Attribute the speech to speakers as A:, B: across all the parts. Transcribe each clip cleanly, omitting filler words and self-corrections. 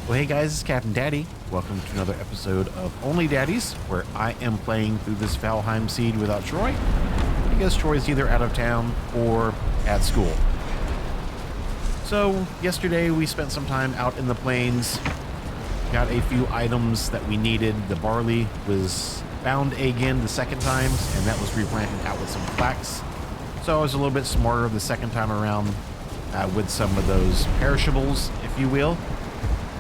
A: Well, hey guys, it's Captain Daddy. Welcome to another episode of Only Daddies, where I am playing through this Valheim seed without Troy, because Troy's either out of town or at school. So, yesterday we spent some time out in the plains, got a few items that we needed. The barley was found again the second time, and that was replanted out with some flax. So I was a little bit smarter the second time around with some of those perishables, if you will.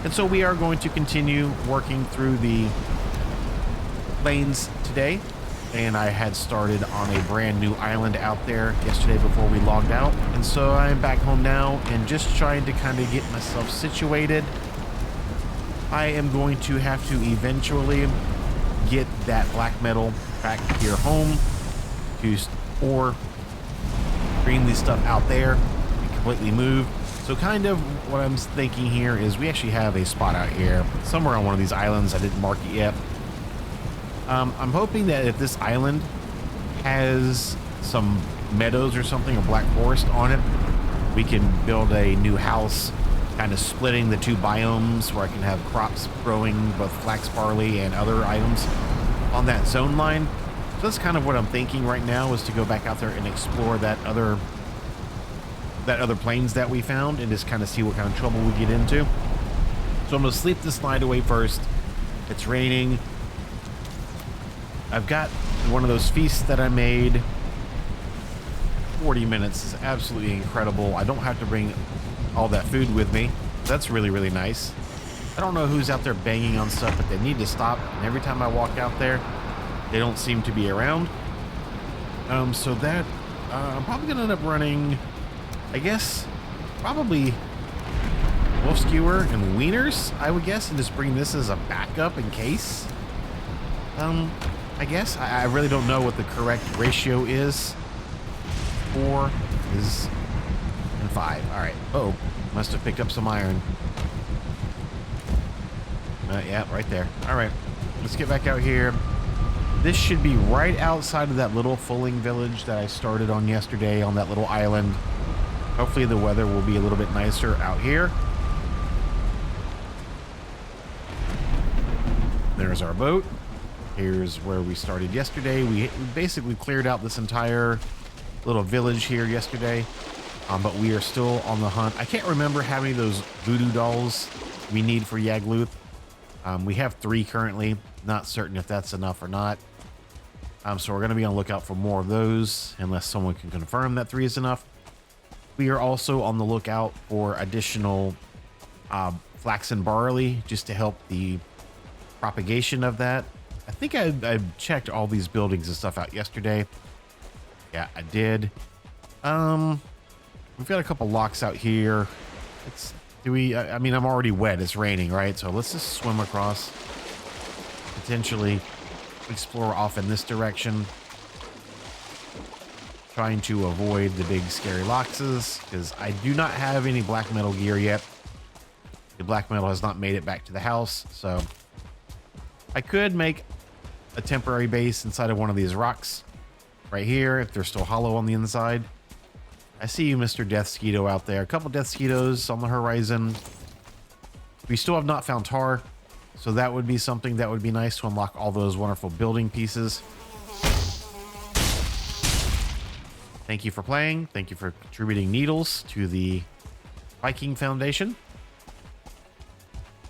A: And so we are going to continue working through the plains today. And I had started on a brand new island out there yesterday before we logged out. And so I'm back home now and just trying to kind of get myself situated. I am going to have to eventually get that black metal back here home to or bring this stuff out there and completely move. So kind of what I'm thinking here is we actually have a spot out here somewhere on one of these islands. I didn't mark it yet. I'm hoping that if this island has some meadows or something, or black forest on it, we can build a new house, kind of splitting the two biomes where I can have crops growing, both flax, barley, and other items on that zone line. So that's kind of what I'm thinking right now, is to go back out there and explore that other plains that we found and just kind of see what kind of trouble we get into. So I'm gonna sleep this night away first. It's raining. I've got one of those feasts that I made. 40 minutes is absolutely incredible. I don't have to bring all that food with me. That's really, really nice. I don't know who's out there banging on stuff, but they need to stop. And every time I walk out there, they don't seem to be around. So that I'm probably gonna end up running, I guess, probably wolf skewer and wieners, I would guess, and just bring this as a backup in case. I guess I really don't know what the correct ratio is. 4 is and 5. All right. Oh, must have picked up some iron. Yeah, right there. All right, let's get back out here. This should be right outside of that little fulling village that I started on yesterday on that little island. Hopefully the weather will be a little bit nicer out here. There's our boat. Here's where we started yesterday. We basically cleared out this entire little village here yesterday, but we are still on the hunt. I can't remember how many of those voodoo dolls we need for Yagluth. We have 3 currently. Not certain if that's enough or not. So we're going to be on the lookout for more of those, unless someone can confirm that 3 is enough. We are also on the lookout for additional flax and barley, just to help the propagation of that. I think I checked all these buildings and stuff out yesterday. Yeah, I did. We've got a couple locks out here. I mean, I'm already wet. It's raining, right? So let's just swim across. Potentially explore off in this direction. Trying to avoid the big scary loxes, because I do not have any black metal gear yet. The black metal has not made it back to the house, so I could make a temporary base inside of one of these rocks right here if they're still hollow on the inside. I see you, Mr. Death Skeeto, out there. A couple Death Skeetos on the horizon. We still have not found tar, so that would be something that would be nice to unlock all those wonderful building pieces. Thank you for playing. Thank you for contributing needles to the Viking Foundation.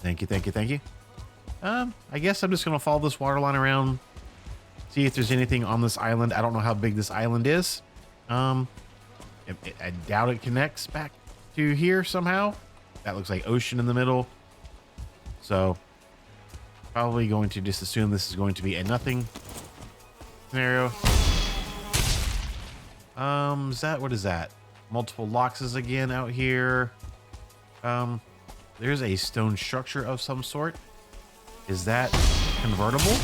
A: Thank you, thank you, thank you. I guess I'm just going to follow this water line around, see if there's anything on this island. I don't know how big this island is. I doubt it connects back to here somehow. That looks like ocean in the middle. So probably going to just assume this is going to be a nothing scenario. What is that? Multiple loxes again out here. There's a stone structure of some sort. Is that convertible?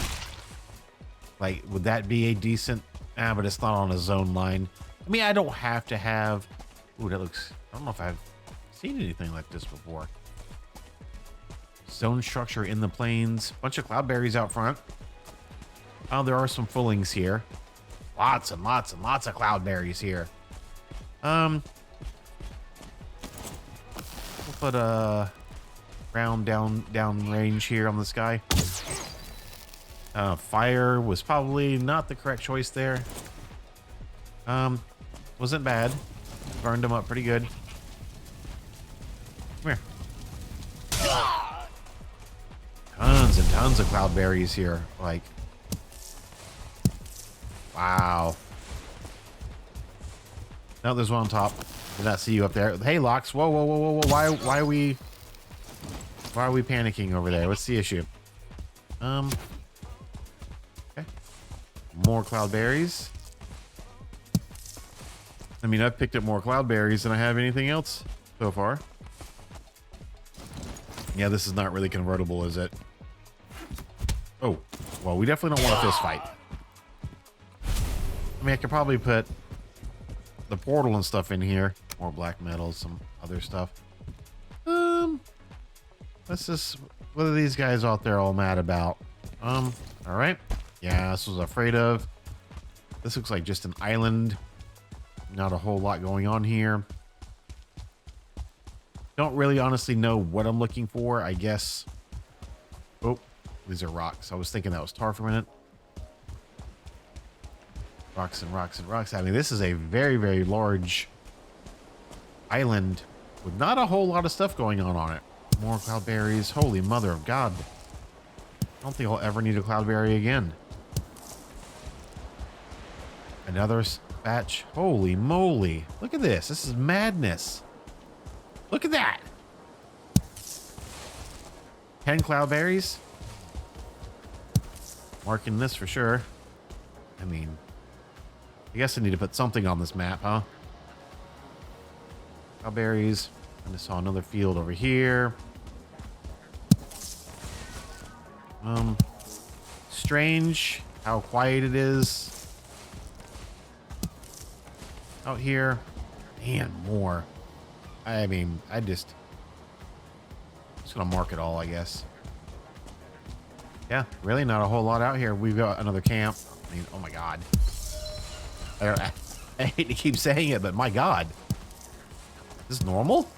A: Like, would that be a decent... but it's not on a zone line. I mean, I don't have to have... Ooh, that looks... I don't know if I've seen anything like this before. Stone structure in the plains. Bunch of cloudberries out front. Oh, there are some fullings here. Lots and lots and lots of cloudberries here. We'll put round down range here on this guy. Fire was probably not the correct choice there. Wasn't bad. Burned him up pretty good. Come here. Tons and tons of cloudberries here. Like, wow. No, there's one on top. Did not see you up there. Hey, Lox. Whoa, whoa, whoa, whoa, whoa. Why are we panicking over there? What's the issue? Okay. More cloudberries. I mean, I've picked up more cloudberries than I have anything else so far. Yeah, this is not really convertible, is it? Oh, well, we definitely don't want a fist fight. I mean, I could probably put the portal and stuff in here. More black metal, some other stuff. Let's just... What are these guys out there all mad about? All right. Yeah, this was afraid of. This looks like just an island. Not a whole lot going on here. Don't really honestly know what I'm looking for, I guess. Oh, these are rocks. I was thinking that was tar for a minute. Rocks and rocks and rocks. I mean, this is a very, very large island with not a whole lot of stuff going on it. More cloudberries. Holy mother of God. I don't think I'll ever need a cloudberry again. Another batch. Holy moly. Look at this. This is madness. Look at that. 10 cloudberries. Marking this for sure. I mean, I guess I need to put something on this map, huh? Cloudberries. I just saw another field over here. Strange how quiet it is out here. Man, more. I mean, I'm just gonna mark it all, I guess. Yeah, really not a whole lot out here. We've got another camp. I mean, oh my God. I hate to keep saying it, but my God. Is this normal?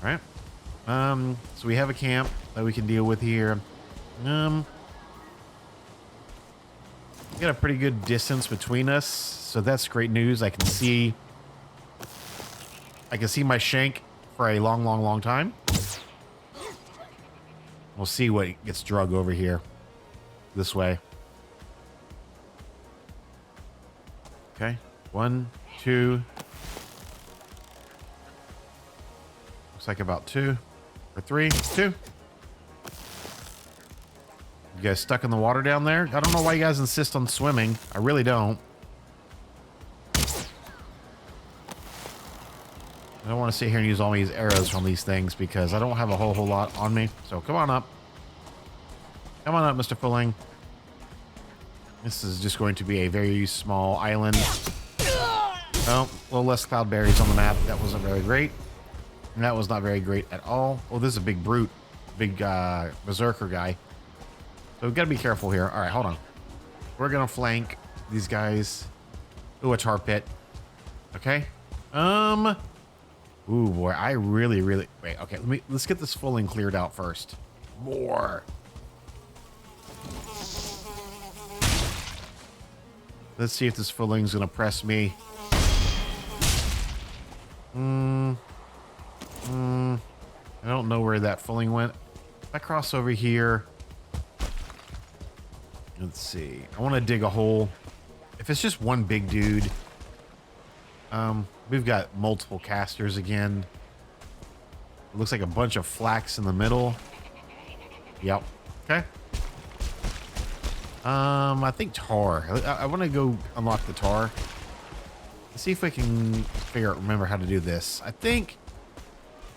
A: All right. So we have a camp that we can deal with here. We got a pretty good distance between us, so that's great news. I can see my shank for a long, long, long time. We'll see what gets drug over here. This way. Okay. 1, 2. Looks like about 2 or 3. 2. You guys stuck in the water down there? I don't know why you guys insist on swimming. I really don't. I don't want to sit here and use all these arrows from these things because I don't have a whole lot on me. So come on up. Come on up, Mr. Fulling. This is just going to be a very small island. Oh, a little less cloudberries on the map. That wasn't very great. And that was not very great at all. Oh, this is a big brute. Big berserker guy. So we've got to be careful here. All right, hold on. We're going to flank these guys. Ooh, a tar pit. Okay. Ooh, boy, I really... Wait, okay, let's get this fulling cleared out first. More. Let's see if this fulling's gonna press me. I don't know where that fulling went. If I cross over here... Let's see. I want to dig a hole. If it's just one big dude... we've got multiple casters again. It looks like a bunch of flax in the middle. Yep. Okay. I think tar. I want to go unlock the tar. Let's see if we can remember how to do this. I think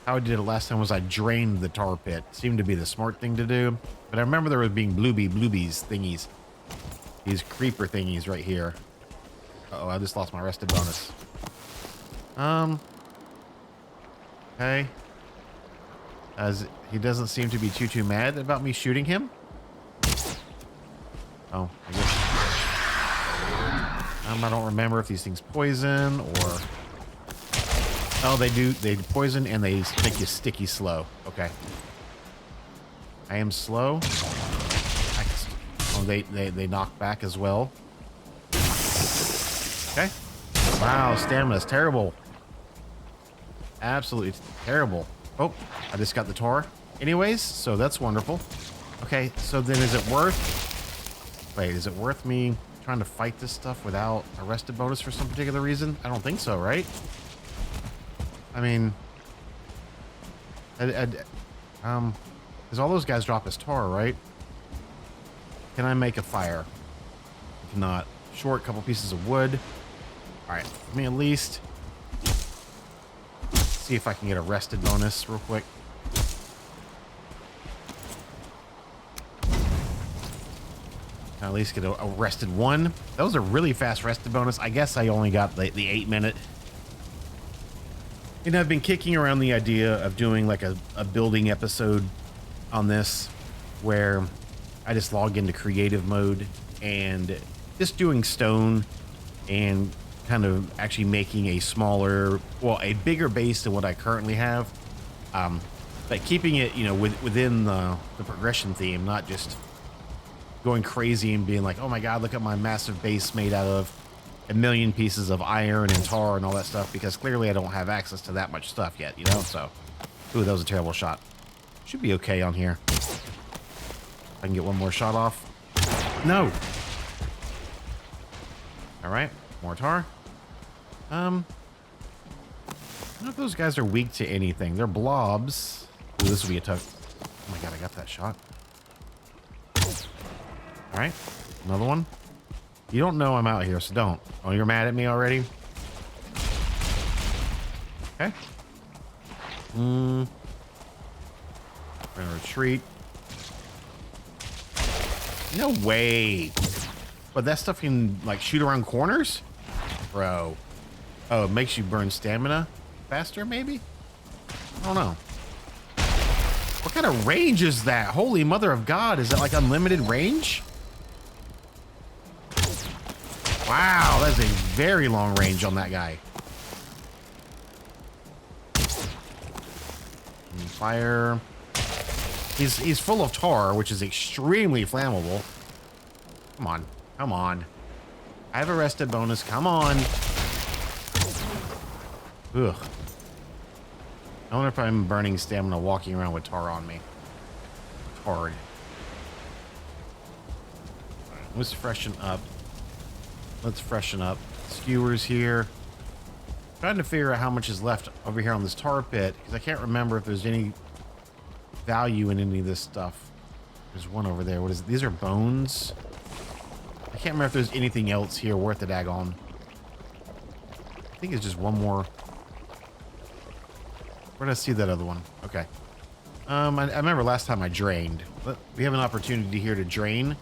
A: how I did it last time was I drained the tar pit. Seemed to be the smart thing to do. But I remember there was being bluebies thingies. These creeper thingies right here. Uh-oh, I just lost my rested bonus. Okay. As he doesn't seem to be too mad about me shooting him. Oh, I guess. I don't remember if these things poison or... Oh, they do. They poison and they make you sticky slow. Okay. I am slow. Oh, they knock back as well. Okay. Wow, stamina's terrible. Absolutely terrible. Oh, I just got the tar. Anyways, so that's wonderful. Okay, so then is it worth... Wait, is it worth me trying to fight this stuff without a rested bonus for some particular reason? I don't think so, right? I mean... because all those guys drop as tar, right? Can I make a fire? I cannot. Short, couple pieces of wood. Alright, let me at least... see if I can get a rested bonus real quick. At least get a rested one. That was a really fast rested bonus. I guess I only got the 8-minute. And I've been kicking around the idea of doing like a building episode on this where I just log into creative mode and just doing stone and kind of actually making a smaller, well, a bigger base than what I currently have. But keeping it, you know, within the progression theme, not just going crazy and being like, oh my God, look at my massive base made out of a million pieces of iron and tar and all that stuff, because clearly I don't have access to that much stuff yet, you know? So, ooh, that was a terrible shot. Should be okay on here. I can get one more shot off. No. All right, more tar. I don't know if those guys are weak to anything. They're blobs. Ooh, this will be a tough. Oh my God, I got that shot. All right, another one. You don't know I'm out here, so don't. Oh, you're mad at me already? Okay. We're gonna retreat. No way. But that stuff can, like, shoot around corners? Bro. Oh, it makes you burn stamina faster, maybe? I don't know. What kind of range is that? Holy mother of God. Is that, like, unlimited range? Wow, that's a very long range on that guy. And fire. He's full of tar, which is extremely flammable. Come on. Come on. I have a rested bonus. Come on. Ugh. I wonder if I'm burning stamina walking around with tar on me. Hard. Let's freshen up. Let's freshen up. Skewers here. Trying to figure out how much is left over here on this tar pit, because I can't remember if there's any value in any of this stuff. There's one over there. What is it? These are bones. I can't remember if there's anything else here worth the daggone. I think it's just one more. Where did I see that other one? Okay. I remember last time I drained. But we have an opportunity here to drain.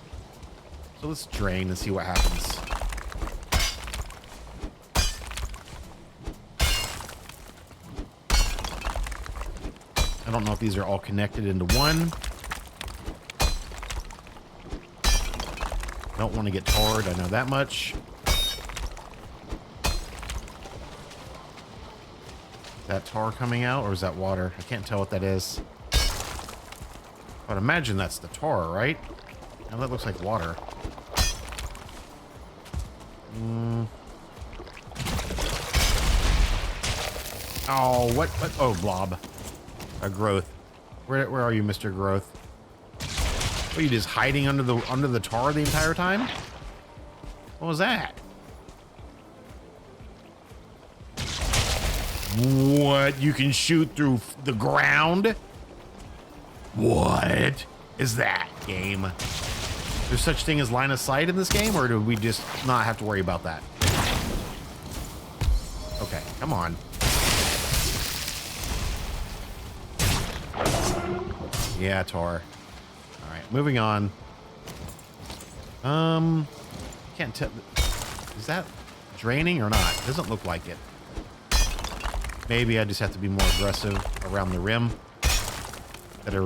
A: So let's drain and see what happens. I don't know if these are all connected into one. Don't want to get tarred, I know that much. Is that tar coming out, or is that water? I can't tell what that is. But imagine that's the tar, right? Now that looks like water. Oh, what? Oh, blob. A growth. Where are you, Mr. Growth? Are you just hiding under the tar the entire time? What was that? What? You can shoot through the ground? What is that, game? There's such thing as line of sight in this game, or do we just not have to worry about that? Okay, come on. Yeah, tar. All right, moving on. Can't tell. Is that draining or not? Doesn't look like it. Maybe I just have to be more aggressive around the rim. Better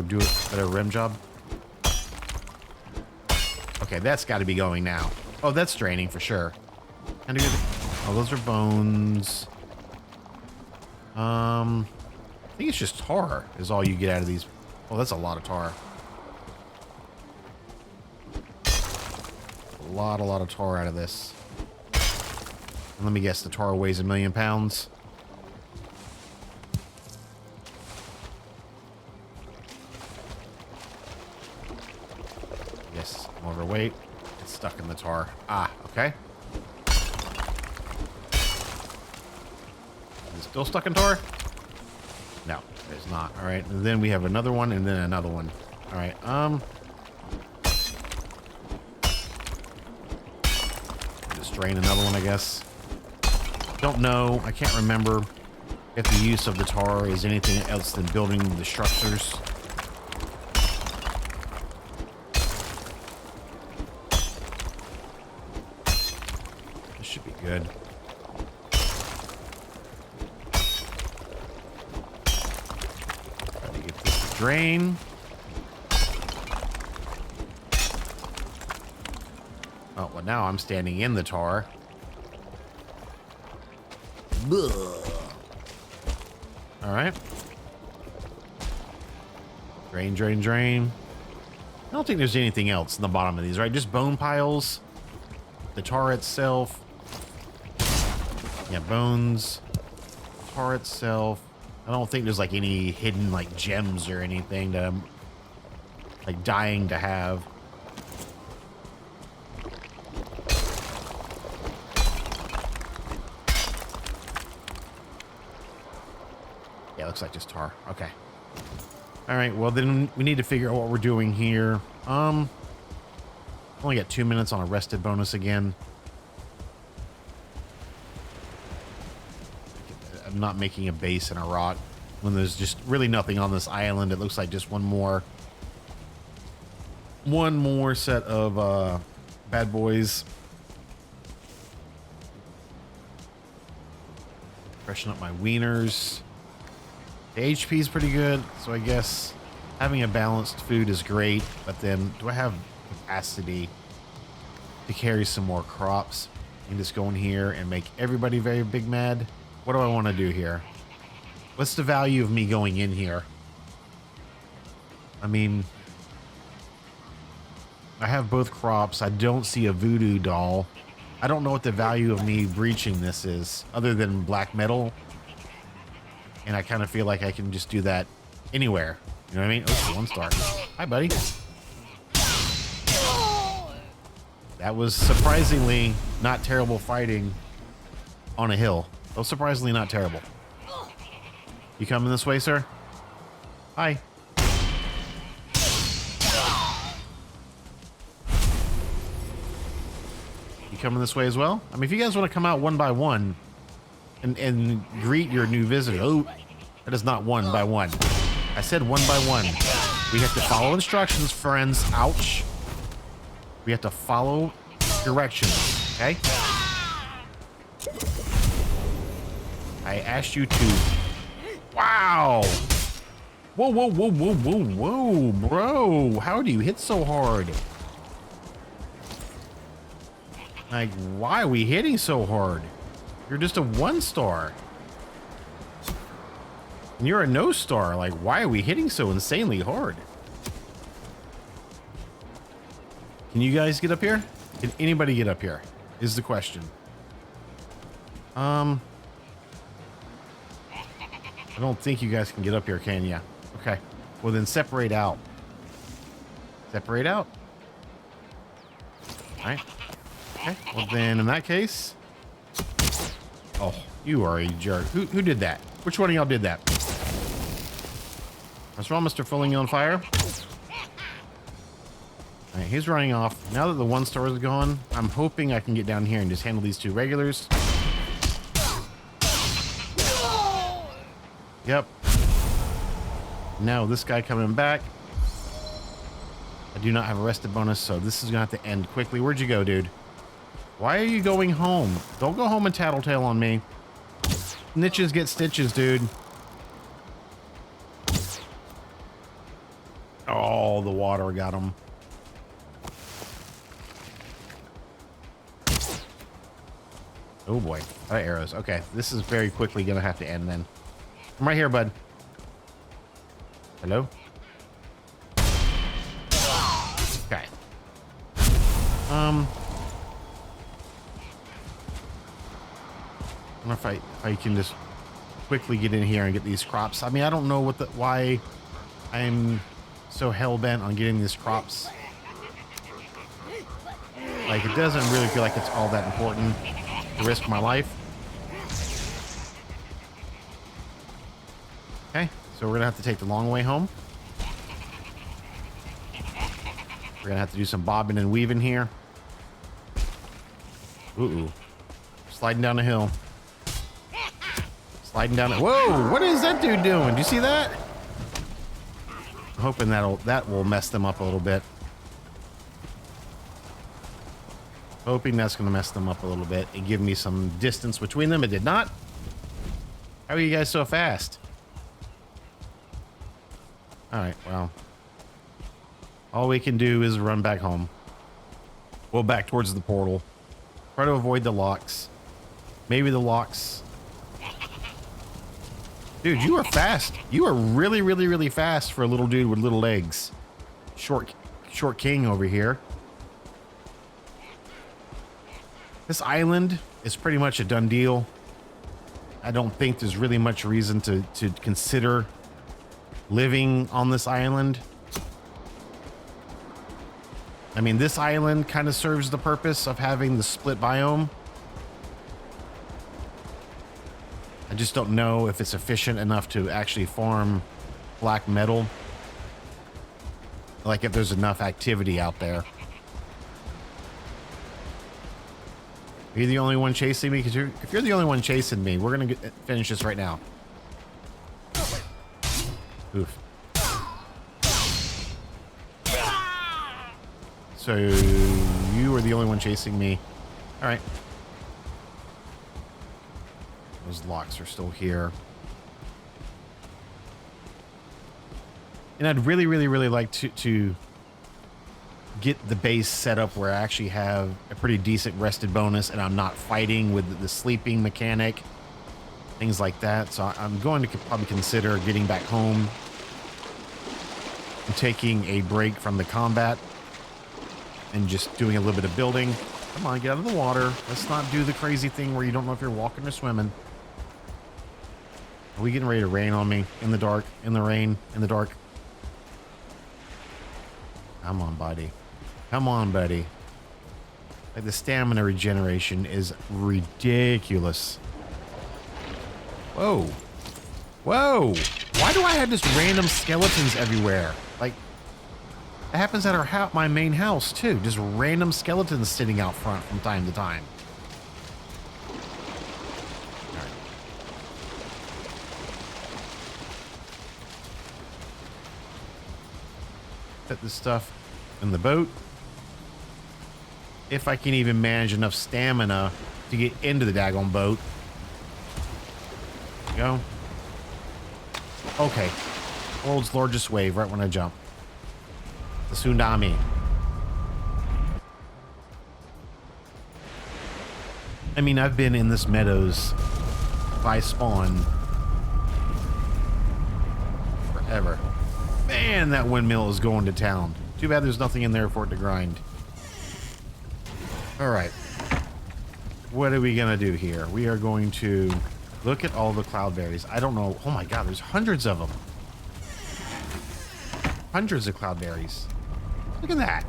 A: rim job. Okay, that's got to be going now. Oh, that's draining for sure. Oh, those are bones. I think it's just tar is all you get out of these. Oh, that's a lot of tar. A lot of tar out of this. And let me guess, the tar weighs 1,000,000 pounds. Yes, I'm overweight. It's stuck in the tar. Ah, okay. Is it still stuck in tar? No, it's not. All right, and then we have another one, and then another one. All right, just drain another one, I guess. Don't know. I can't remember if the use of the tar is anything else than building the structures. This should be good. Try to get this to drain. Oh, well, now I'm standing in the tar. All right. Drain, drain, drain. I don't think there's anything else in the bottom of these, right? Just bone piles. The tar itself. Yeah, bones. Tar itself. I don't think there's like any hidden like gems or anything that I'm like dying to have. Yeah, looks like just tar. Okay. All right. Well, then we need to figure out what we're doing here. Only got 2 minutes on a rested bonus again. I'm not making a base in a rock when there's just really nothing on this island. It looks like just one more set of bad boys. Freshen up my wieners. The HP is pretty good, so I guess having a balanced food is great, but then do I have capacity to carry some more crops? I can just go in here and make everybody very big mad. What do I want to do here? What's the value of me going in here? I mean, I have both crops. I don't see a voodoo doll. I don't know what the value of me breaching this is, other than black metal. And I kind of feel like I can just do that anywhere. You know what I mean? Oh, 1 star. Hi, buddy. That was surprisingly not terrible fighting on a hill. That was surprisingly not terrible. You coming this way, sir? Hi. You coming this way as well? I mean, if you guys want to come out one by one and greet your new visitor. Oh, that is not one by one. I said one by one. We have to follow instructions, friends. Ouch. We have to follow directions, okay? I asked you to... Wow! Whoa, whoa, whoa, whoa, whoa, whoa, bro! How do you hit so hard? Like, why are we hitting so hard? You're just a 1 star. And you're a no star. Like, why are we hitting so insanely hard? Can you guys get up here? Can anybody get up here? Is the question. I don't think you guys can get up here, can ya? Okay. Well, then separate out. Separate out. All right. Okay. Well, then in that case... Oh, you are a jerk. Who did that? Which one of y'all did that? What's wrong, Mr. Filling on fire? All right, he's running off. Now that the 1 star is gone, I'm hoping I can get down here and just handle these 2 regulars. Yep. Now this guy coming back. I do not have a rested bonus, so this is gonna have to end quickly. Where'd you go, dude? Why are you going home? Don't go home and tattletale on me. Niches get stitches, dude. Oh, the water got him. Oh boy, arrows. Okay, this is very quickly gonna have to end then. I'm right here, bud. Hello? Okay. I don't know if I can just quickly get in here and get these crops. I mean, I don't know why I'm so hell-bent on getting these crops. Like, it doesn't really feel like it's all that important to risk my life. Okay, so we're gonna have to take the long way home. We're gonna have to do some bobbing and weaving here. Ooh, sliding down the hill. Sliding down. Whoa! What is that dude doing? Do you see that? I'm hoping that will mess them up a little bit. Hoping that's gonna mess them up a little bit and give me some distance between them. It did not. How are you guys so fast? All right. Well, all we can do is run back home. Well, back towards the portal. Try to avoid the locks. Maybe the locks. Dude, you are fast. You are really, really, really fast for a little dude with little legs. Short king over here. This island is pretty much a done deal. I don't think there's really much reason to consider living on this island. I mean, this island kind of serves the purpose of having the split biome. I just don't know if it's efficient enough to actually farm black metal. Like if there's enough activity out there. Are you the only one chasing me? Because if you're the only one chasing me, we're going to finish this right now. Oof. So you are the only one chasing me. All right. Those locks are still here. And I'd really, really, really like to get the base set up where I actually have a pretty decent rested bonus and I'm not fighting with the sleeping mechanic, things like that. So I'm going to probably consider getting back home and taking a break from the combat and just doing a little bit of building. Come on, get out of the water. Let's not do the crazy thing where you don't know if you're walking or swimming. Are we getting ready to rain on me in the dark, in the rain, in the dark? Come on, buddy. Come on, buddy. Like, the stamina regeneration is ridiculous. Whoa. Whoa. Why do I have just random skeletons everywhere? Like, it happens at my main house, too. Just random skeletons sitting out front from time to time. All right. Put this stuff in the boat. If I can even manage enough stamina to get into the daggone boat. There we go. Okay. World's largest wave right when I jump. The tsunami. I mean, I've been in this meadows by spawn forever. Man, that windmill is going to town. Too bad there's nothing in there for it to grind. All right. What are we going to do here? We are going to look at all the cloudberries. I don't know. Oh my God, there's hundreds of them. Hundreds of cloudberries. Look at that.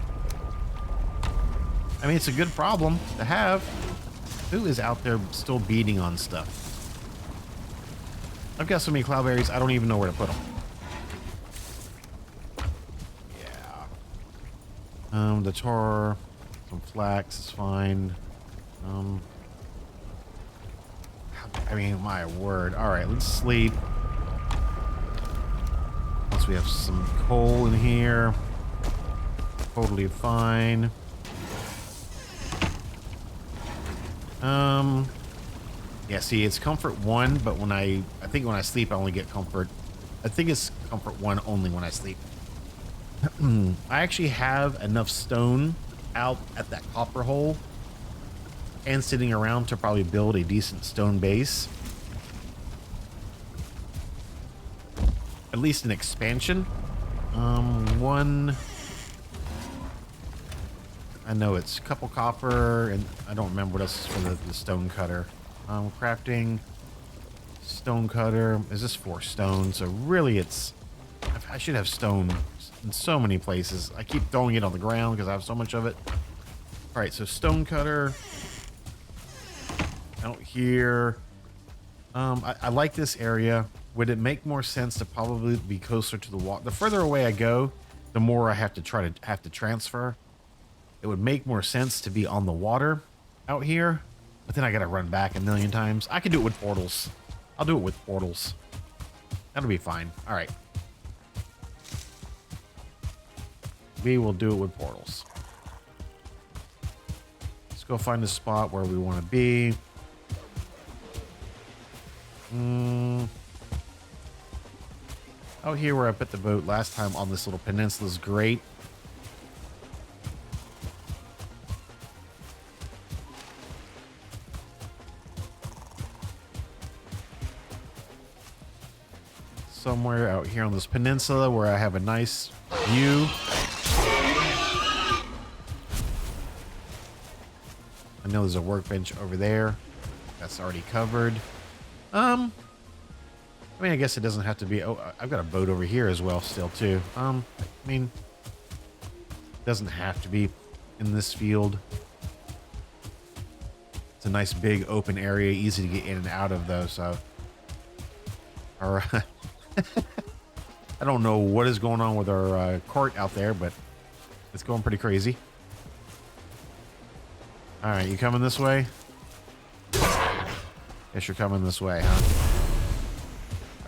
A: I mean, it's a good problem to have. Who is out there still beating on stuff? I've got so many cloudberries, I don't even know where to put them. Yeah. The tar, some flax is fine. I mean, my word. All right, let's sleep. Once we have some coal in here. Totally fine. Yeah, see, it's comfort 1, but I think when I sleep, I only get comfort. I think it's comfort 1 only when I sleep. I actually have enough stone out at that copper hole and sitting around to probably build a decent stone base. at least an expansion. One, I know it's a couple copper, and I don't remember what else is for the stone cutter. Crafting, stone cutter. Is this 4 stone? So really it's, I should have stone in so many places. I keep throwing it on the ground because I have so much of it. All right, so stone cutter out here. I like this area. Would it make more sense to probably be closer to the water? The further away I go, the more I have to transfer. It would make more sense to be on the water out here, but then I gotta run back a million times. I can do it with portals. I'll do it with portals. That'll be fine. All right. We will do it with portals. Let's go find a spot where we want to be. Out here where I put the boat last time on this little peninsula is great. Somewhere out here on this peninsula where I have a nice view. I know there's a workbench over there. That's already covered. I mean, I guess it doesn't have to be. Oh, I've got a boat over here as well still too. I mean, it doesn't have to be in this field. It's a nice big open area, easy to get in and out of though, so. All right. I don't know what is going on with our cart out there, but it's going pretty crazy. All right, you coming this way? Guess you're coming this way, huh?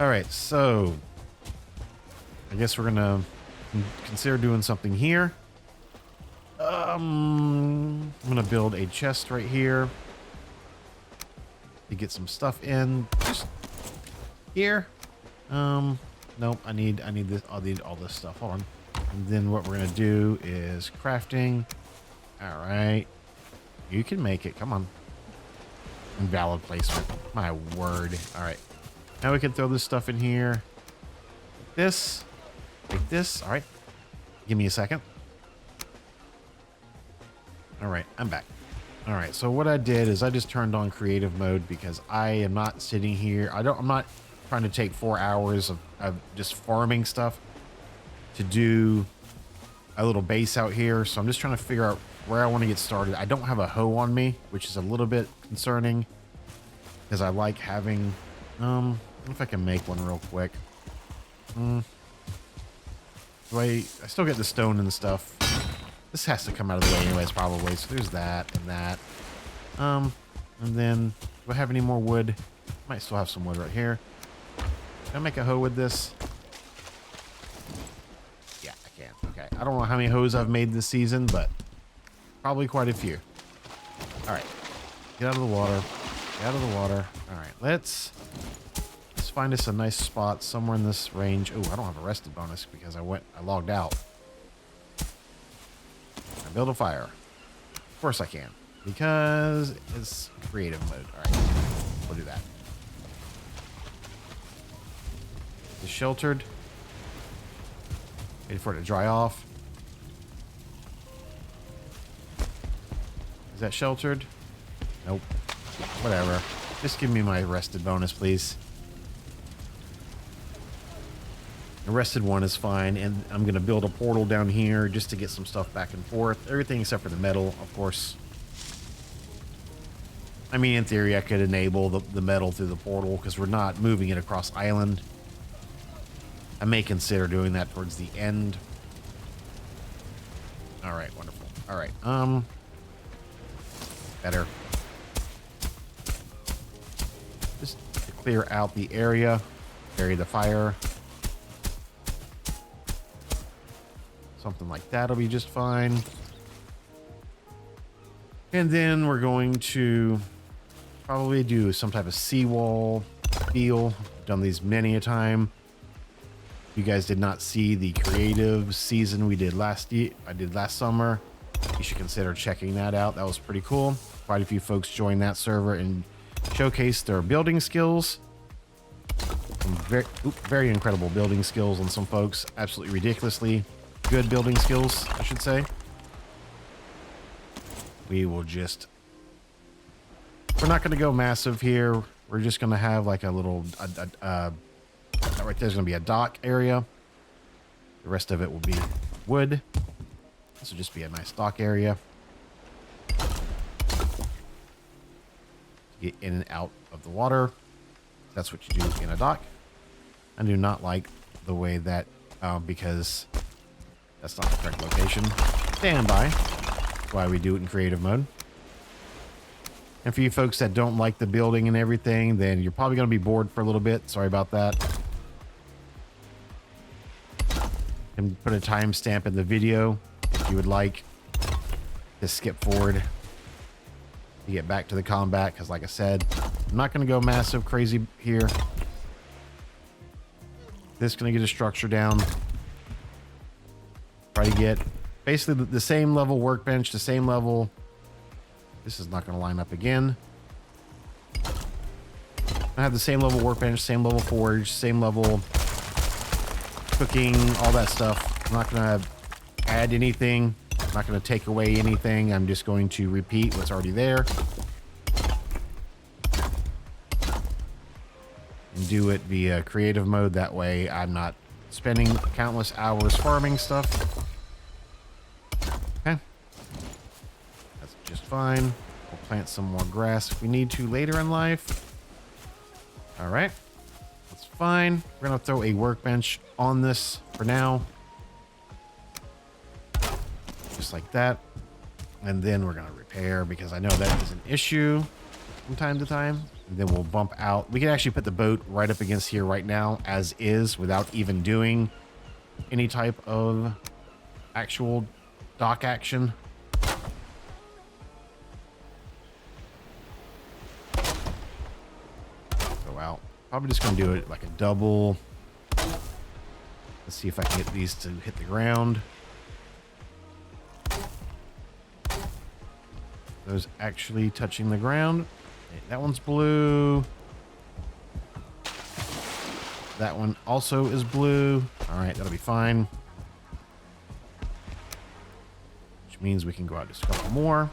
A: All right, so I guess we're gonna consider doing something here. I'm gonna build a chest right here to get some stuff in. Just here. Nope. I need this. I'll need all this stuff. Hold on. And then what we're gonna do is crafting. All right. You can make it. Come on. Invalid placement. My word. All right. Now we can throw this stuff in here. Like this. Like this. All right. Give me a second. All right. I'm back. All right. So what I did is I just turned on creative mode because I am not sitting here. I'm not trying to take 4 hours of just farming stuff to do a little base out here. So I'm just trying to figure out where I want to get started. I don't have a hoe on me, which is a little bit concerning because I like having, if I can make one real quick. I still get the stone and stuff. This has to come out of the way anyways, probably. So there's that and that. And then do I have any more wood? Might still have some wood right here. Can I make a hoe with this? Yeah, I can. Okay. I don't know how many hoes I've made this season, but probably quite a few. All right. Get out of the water. Get out of the water. All right. Let's find us a nice spot somewhere in this range. Oh, I don't have a rested bonus because I logged out. I build a fire. Of course I can because it's creative mode. All right. We'll do that. Is sheltered. Wait for it to dry off. Is that sheltered? Nope. Whatever. Just give me my rested bonus, please. The rested one is fine, and I'm going to build a portal down here just to get some stuff back and forth. Everything except for the metal, of course. I mean, in theory, I could enable the metal through the portal because we're not moving it across island. I may consider doing that towards the end. All right, wonderful. All right, better. Just to clear out the area, bury the fire. Something like that'll be just fine. And then we're going to probably do some type of seawall feel. I've done these many a time. You guys did not see the creative season we did last summer. You should consider checking that out. That was pretty cool. Quite a few folks joined that server and showcased their building skills. Some very incredible building skills on some folks. Absolutely ridiculously good building skills, I should say. We will just... We're not going to go massive here. We're just going to have like a little... right there's going to be a dock area. The rest of it will be wood. This will just be a nice dock area. Get in and out of the water. That's what you do in a dock. I do not like the way that, because that's not the correct location. Stand by. That's why we do it in creative mode. And for you folks that don't like the building and everything, then you're probably going to be bored for a little bit. Sorry about that. And put a timestamp in the video if you would like to skip forward to get back to the combat, because like I said, I'm not going to go massive crazy here. This is going to get a structure down. Try to get basically the same level workbench, the same level. This is not going to line up again. I have the same level workbench, same level forge, same level cooking, all that stuff. I'm not going to add anything. I'm not going to take away anything. I'm just going to repeat what's already there. And do it via creative mode. That way I'm not spending countless hours farming stuff. Okay. That's just fine. We'll plant some more grass if we need to later in life. All right. That's fine. We're going to throw a workbench on this for now. Just like that. And then we're going to repair, because I know that is an issue from time to time. And then we'll bump out. We can actually put the boat right up against here right now as is without even doing any type of actual dock action. Go out. Probably just going to do it like a double. Let's see if I can get these to hit the ground. Those actually touching the ground. That one's blue. That one also is blue. All right, that'll be fine. Which means we can go out just a couple more.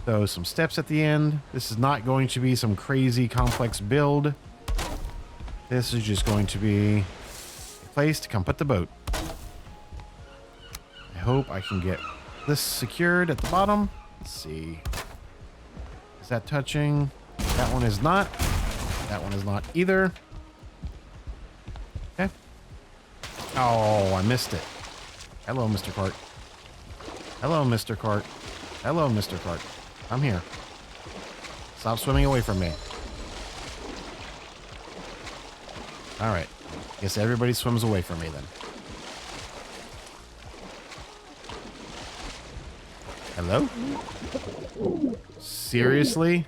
A: So some steps at the end. This is not going to be some crazy complex build. This is just going to be a place to come put the boat. I hope I can get this secured at the bottom. Let's see. Is that touching? That one is not. That one is not either. Okay. Oh, I missed it. Hello, Mr. Cart. Hello, Mr. Cart. Hello, Mr. Cart. I'm here. Stop swimming away from me. All right. Guess everybody swims away from me then. Hello? Seriously?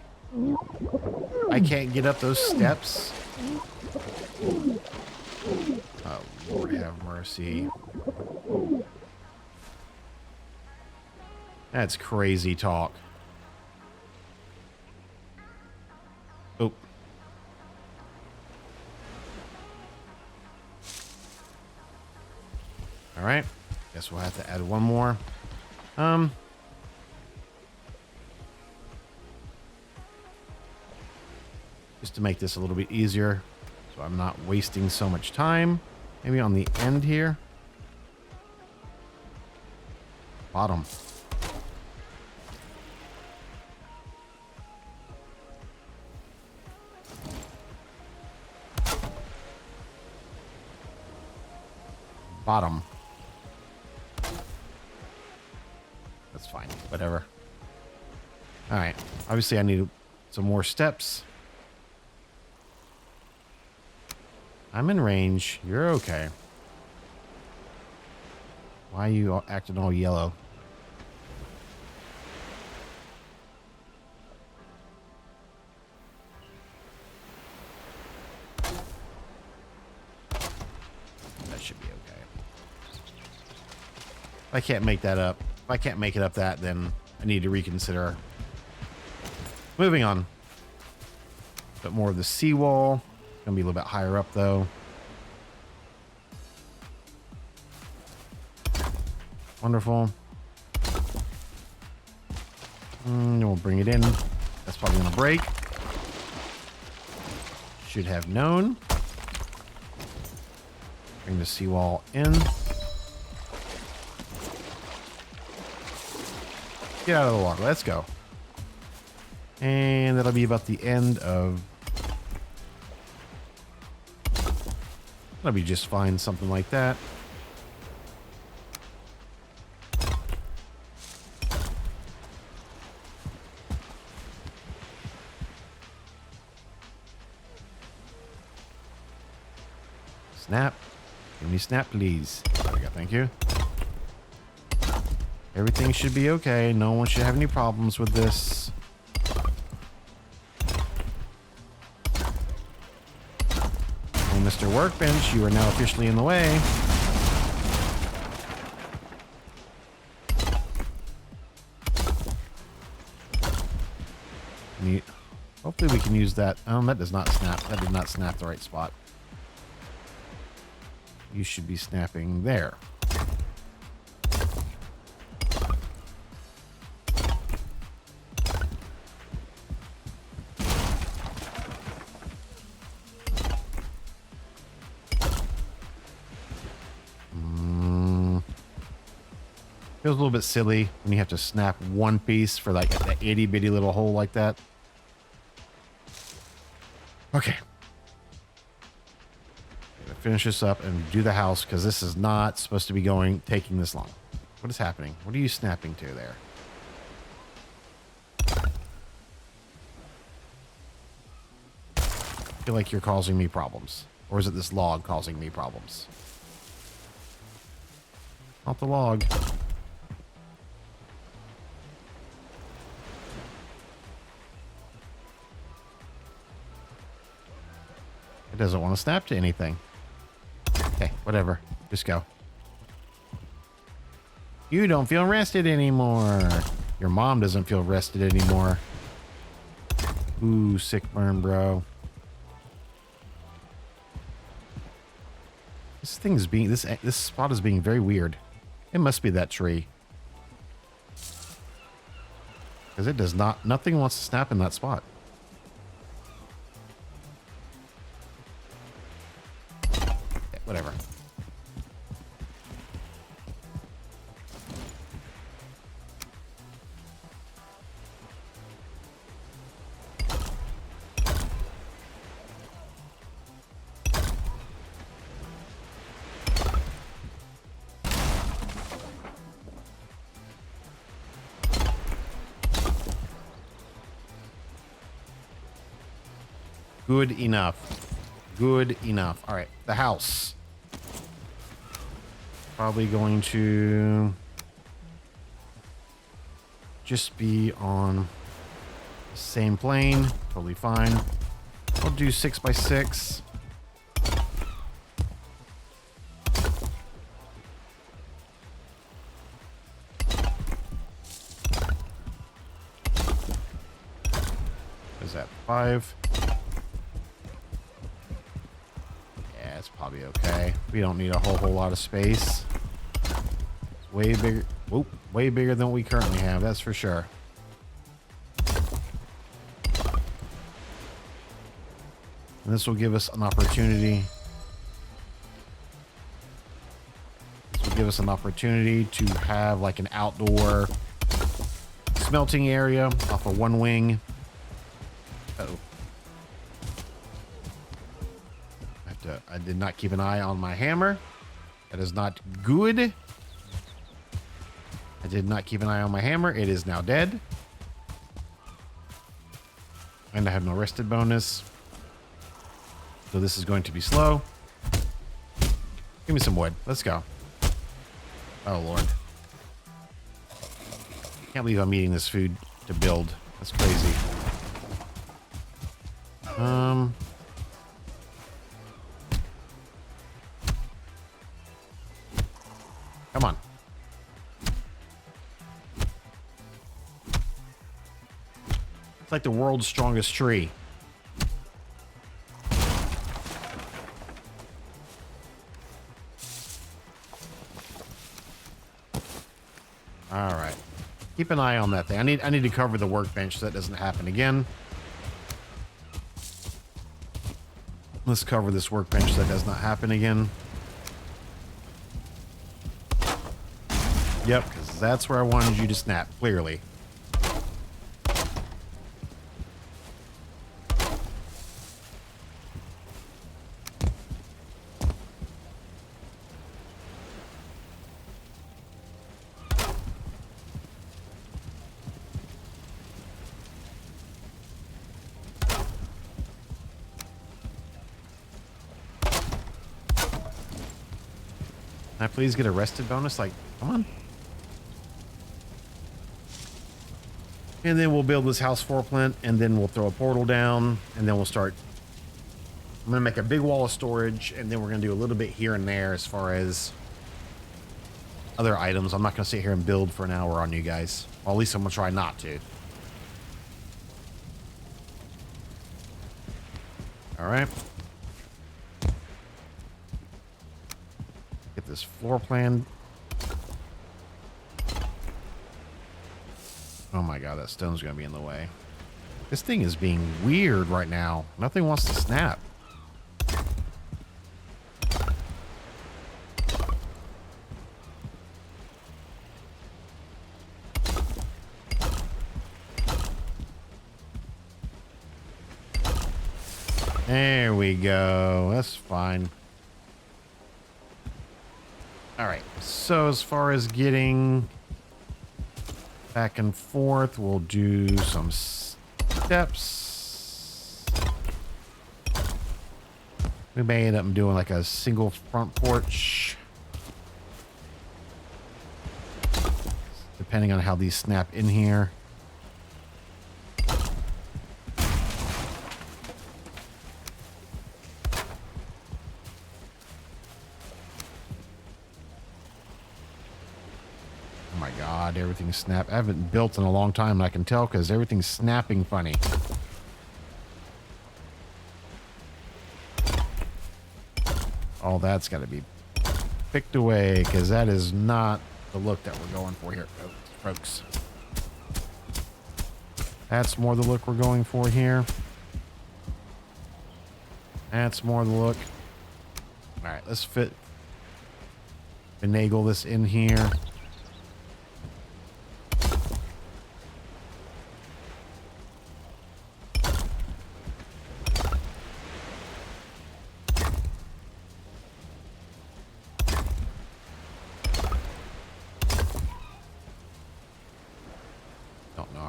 A: I can't get up those steps? Oh, Lord have mercy. That's crazy talk. Oh. All right. Guess we'll have to add one more. Just to make this a little bit easier, so I'm not wasting so much time. Maybe on the end here. Bottom. Bottom. That's fine. Whatever. All right. Obviously, I need some more steps. I'm in range. You're okay. Why are you acting all yellow? That should be okay. If I can't make that up, if I can't make it up that, then I need to reconsider. Moving on. Bit more of the seawall. Gonna be a little bit higher up though. Wonderful. And we'll bring it in. That's probably gonna break. Should have known. Bring the seawall in. Get out of the water. Let's go. And that'll be about the end of... That'll be just fine, something like that. Snap. Give me snap, please. There we go. Thank you. Everything should be okay. No one should have any problems with this. Oh, Mr. Workbench, you are now officially in the way. Neat. Hopefully we can use that. Oh, that does not snap. That did not snap the right spot. You should be snapping there. Feels a little bit silly when you have to snap one piece for like that itty bitty little hole like that. Okay. Finish this up and do the house because this is not supposed to be taking this long. What is happening? What are you snapping to there? I feel like you're causing me problems. Or is it this log causing me problems? Not the log. It doesn't want to snap to anything. Okay, whatever. Just go. You don't feel rested anymore. Your mom doesn't feel rested anymore. Ooh, sick burn, bro. This thing is being this spot is being very weird. It must be that tree. Because it does not, nothing wants to snap in that spot. Okay, whatever. Good enough. Good enough. All right, the house. Probably going to just be on the same plane. Totally fine. I'll do 6 by 6. Is that 5? It's probably okay. We don't need a whole lot of space. It's way bigger. Whoop, way bigger than what we currently have. That's for sure. And this will give us an opportunity. This will give us an opportunity to have like an outdoor smelting area off of one wing. Uh-oh. I did not keep an eye on my hammer. That is not good. I did not keep an eye on my hammer. It is now dead. And I have no rested bonus. So this is going to be slow. Give me some wood. Let's go. Oh, Lord. Can't believe I'm eating this food to build. That's crazy. Come on. It's like the world's strongest tree. All right. Keep an eye on that thing. I need to cover the workbench so that doesn't happen again. Let's cover this workbench so that does not happen again. Yep, because that's where I wanted you to snap, clearly. Can I please get a rested bonus? Like, come on. And then we'll build this house floor plant, and then we'll throw a portal down, and then we'll start. I'm going to make a big wall of storage, and then we're going to do a little bit here and there as far as other items. I'm not going to sit here and build for an hour on you guys. Well, at least I'm going to try not to. All right. Get this floor plan. Oh my god, that stone's gonna be in the way. This thing is being weird right now. Nothing wants to snap. There we go. That's fine. All right. So as far as getting back and forth, we'll do some steps. We may end up doing like a single front porch, depending on how these snap in here. Oh my god, everything's snap. I haven't built in a long time, and I can tell because everything's snapping funny. All that's got to be picked away because that is not the look that we're going for here, folks. That's more the look we're going for here. That's more the look. All right, let's finagle this in here.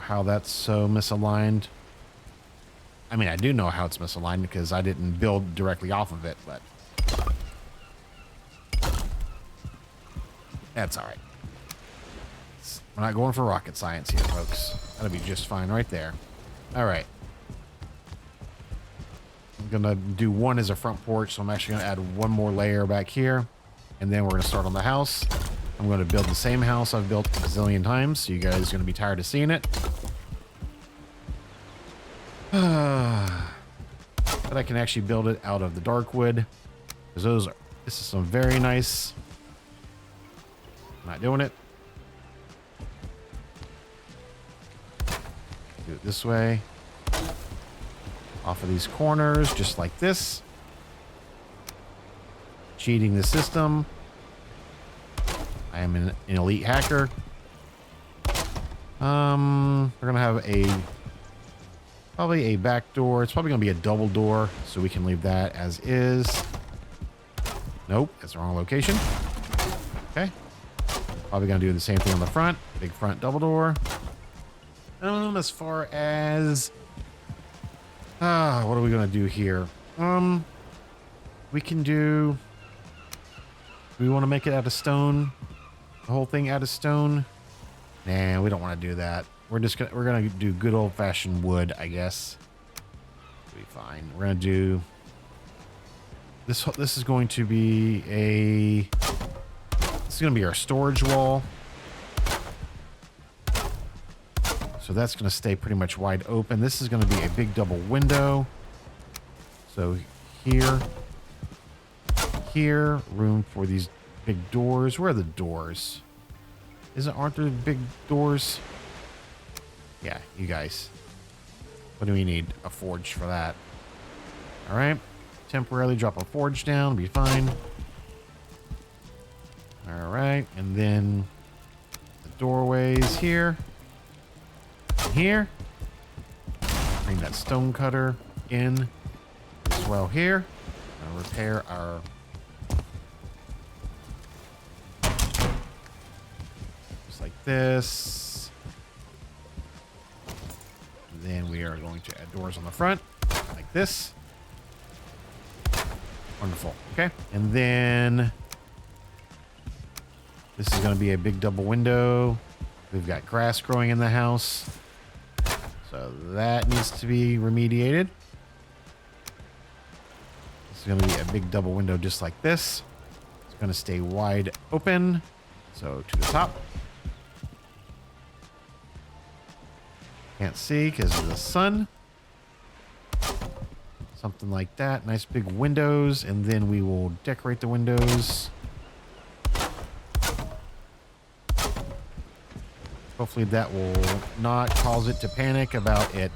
A: How that's so misaligned. I mean, I do know how it's misaligned because I didn't build directly off of it, but that's all right. We're not going for rocket science here, folks. That'll be just fine right there. All right. I'm gonna do one as a front porch, so I'm actually gonna add one more layer back here, and then we're gonna start on the house. I'm going to build the same house I've built a zillion times, so you guys are going to be tired of seeing it. But I can actually build it out of the dark wood, because this is some very nice. Not doing it. Do it this way. Off of these corners, just like this. Cheating the system. I am an elite hacker. We're gonna have probably a back door. It's probably gonna be a double door, so we can leave that as is. Nope, that's the wrong location. Okay. Probably gonna do the same thing on the front. Big front double door. As far as what are we gonna do here? We can do. Do we want to make it out of stone? The whole thing out of stone? Nah, we don't want to do that. We're gonna do good old fashioned wood, I guess. It'll be fine. We're gonna do this. This is going to be this is gonna be our storage wall. So that's gonna stay pretty much wide open. This is gonna be a big double window. So here, room for these big doors. Where are the doors? Aren't there big doors? Yeah, you guys. What do we need? A forge for that. All right. Temporarily drop a forge down. Be fine. All right. And then the doorways here. And here. Bring that stone cutter in as well here. Repair our... Just like this. Then we are going to add doors on the front, like this. Wonderful. Okay. And then this is going to be a big double window. We've got grass growing in the house, so that needs to be remediated. This is going to be a big double window just like this. It's going to stay wide open. So to the top. Can't see because of the sun. Something like that. Nice big windows. And then we will decorate the windows. Hopefully that will not cause it to panic about it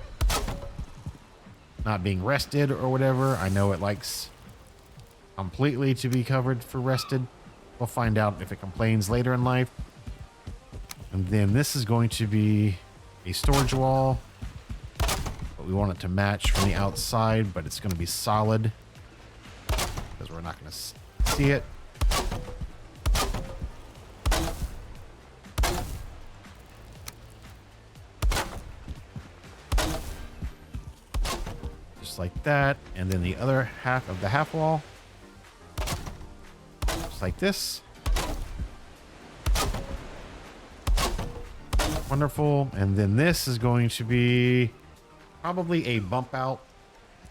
A: not being rested or whatever. I know it likes completely to be covered for rested. We'll find out if it complains later in life. And then this is going to be a storage wall, but we want it to match from the outside, but it's going to be solid because we're not going to see it. Just like that. And then the other half of the half wall, just like this. Wonderful. And then this is going to be probably a bump out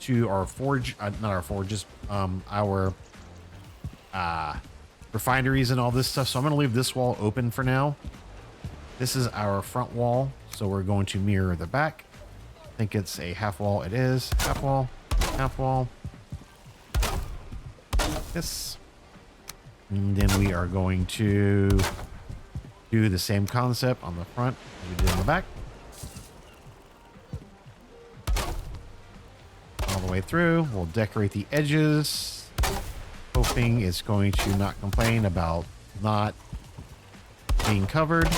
A: to our forge, not our forges, our refineries and all this stuff. So I'm going to leave this wall open for now. This is our front wall, so we're going to mirror the back. I think it's a half wall. It is half wall, half wall. This. And then we are going to do the same concept on the front as we did on the back. All the way through. We'll decorate the edges, hoping it's going to not complain about not being covered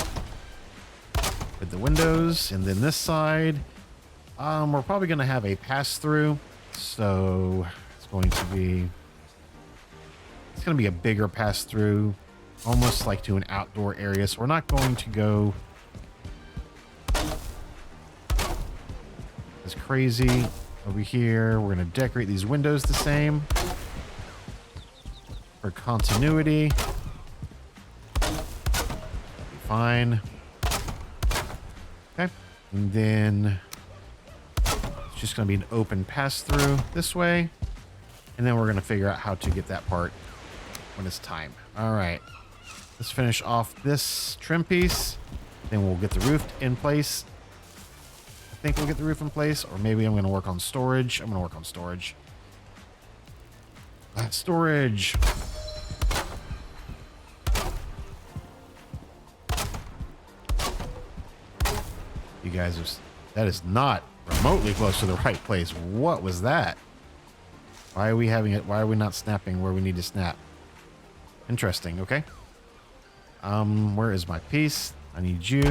A: with the windows. And then this side, we're probably going to have a pass-through, so it's going to be a bigger pass-through, almost like to an outdoor area. So we're not going to go as crazy over here. We're going to decorate these windows the same for continuity. That'll be fine. Okay. And then it's just going to be an open pass-through this way. And then we're going to figure out how to get that part when it's time. All right. Let's finish off this trim piece. Then we'll get the roof in place. I think we'll get the roof in place, or maybe I'm going to work on storage. I'm going to work on storage. Storage. You guys are... That is not remotely close to the right place. What was that? Why are we having it? Why are we not snapping where we need to snap? Interesting. Okay. Where is my piece? I need you.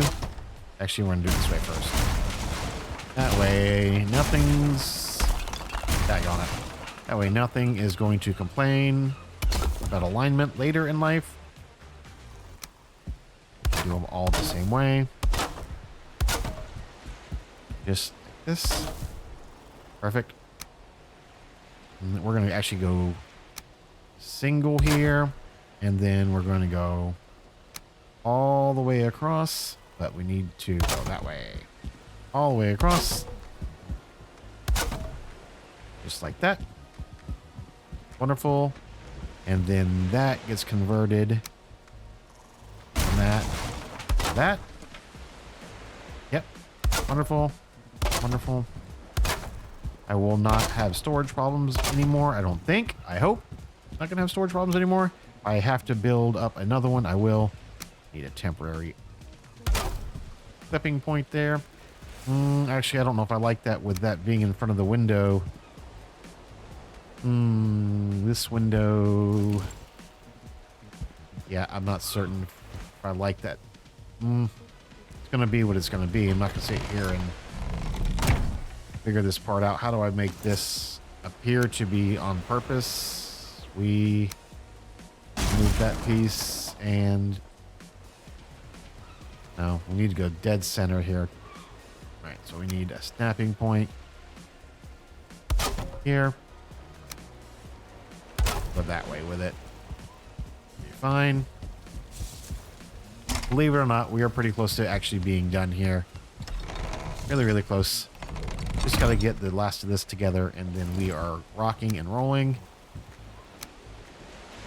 A: Actually, we're gonna do it this way first. That way, nothing's... Daggone it. That way, nothing is going to complain about alignment later in life. Do them all the same way. Just like this. Perfect. And we're going to actually go single here. And then we're going to go all the way across. But we need to go that way. All the way across. Just like that. Wonderful. And then that gets converted from that to that. Yep. Wonderful. Wonderful. I will not have storage problems anymore, I don't think. I hope. Not going to have storage problems anymore. I have to build up another one. I will need a temporary clipping point there. Actually, I don't know if I like that with that being in front of the window. This window. Yeah, I'm not certain if I like that. It's going to be what it's going to be. I'm not going to sit here and figure this part out. How do I make this appear to be on purpose? We move that piece and... No, we need to go dead center here. All right, so we need a snapping point here. Go that way with it. Be fine. Believe it or not, we are pretty close to actually being done here. Really, really close. Just got to get the last of this together, and then we are rocking and rolling.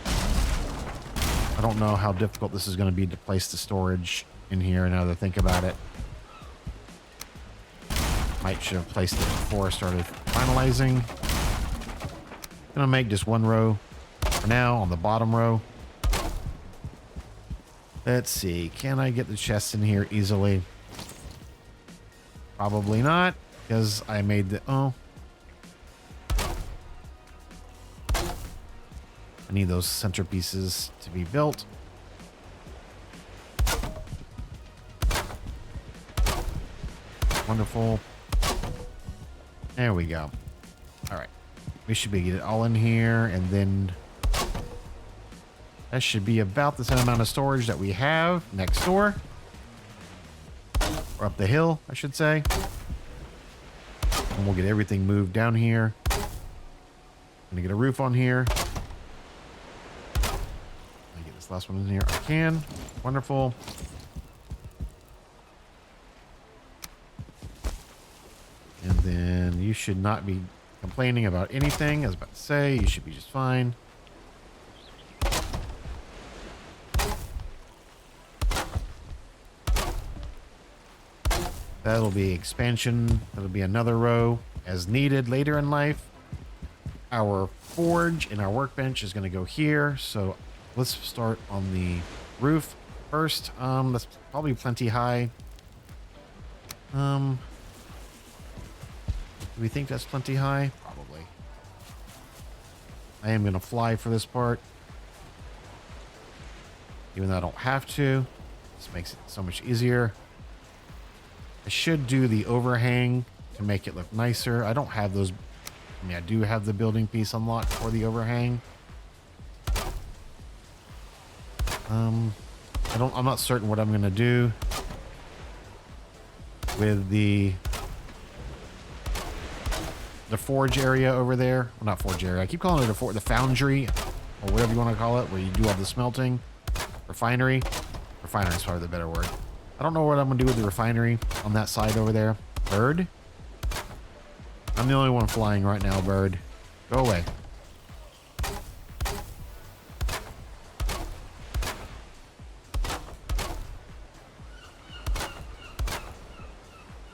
A: I don't know how difficult this is going to be to place the storage in here now that I think about it. Might should have placed it before I started finalizing. Gonna make just one row for now on the bottom row. Let's see, can I get the chest in here easily? Probably not, because I made the... Oh. I need those centerpieces to be built. Wonderful. There we go. All right. We should be getting it all in here, and then that should be about the same amount of storage that we have next door. Or up the hill, I should say. And we'll get everything moved down here. Gonna get a roof on here. Let me get this last one in here. I can. Wonderful. And then you should not be complaining about anything. I was about to say, you should be just fine. That'll be expansion. That'll be another row as needed later in life. Our forge and our workbench is going to go here. So let's start on the roof first. That's probably plenty high. Do we think that's plenty high? Probably. I am going to fly for this part. Even though I don't have to. This makes it so much easier. I should do the overhang to make it look nicer. I don't have those. I mean, I do have the building piece unlocked for the overhang. I'm not certain what I'm going to do with the forge area over there. Well, not forge area. I keep calling it the foundry, or whatever you want to call it, where you do all the smelting. Refinery. Refinery is probably the better word. I don't know what I'm going to do with the refinery on that side over there. Bird? I'm the only one flying right now, bird. Go away.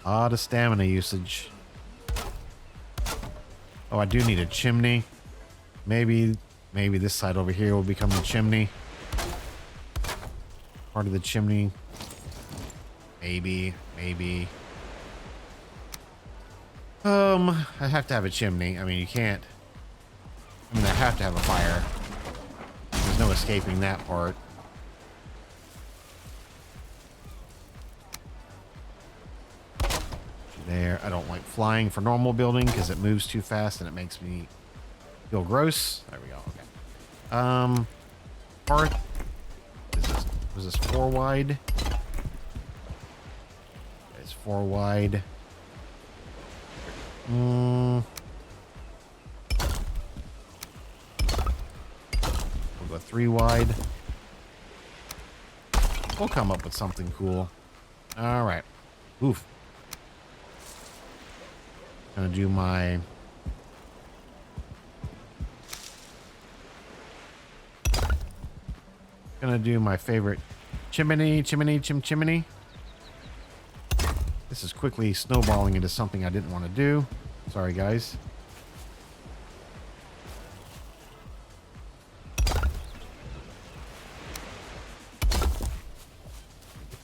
A: Ah, the stamina usage. Oh, I do need a chimney. Maybe this side over here will become the chimney. Part of the chimney. Maybe. I have to have a chimney. I mean, you can't. I mean, I have to have a fire. There's no escaping that part. There. I don't like flying for normal building because it moves too fast and it makes me feel gross. There we go. Okay. Hearth. Was this 4 wide? It's 4 wide. We'll go 3 wide. We'll come up with something cool. All right. Oof. Gonna do my favorite chimney. This is quickly snowballing into something I didn't want to do. Sorry, guys. Get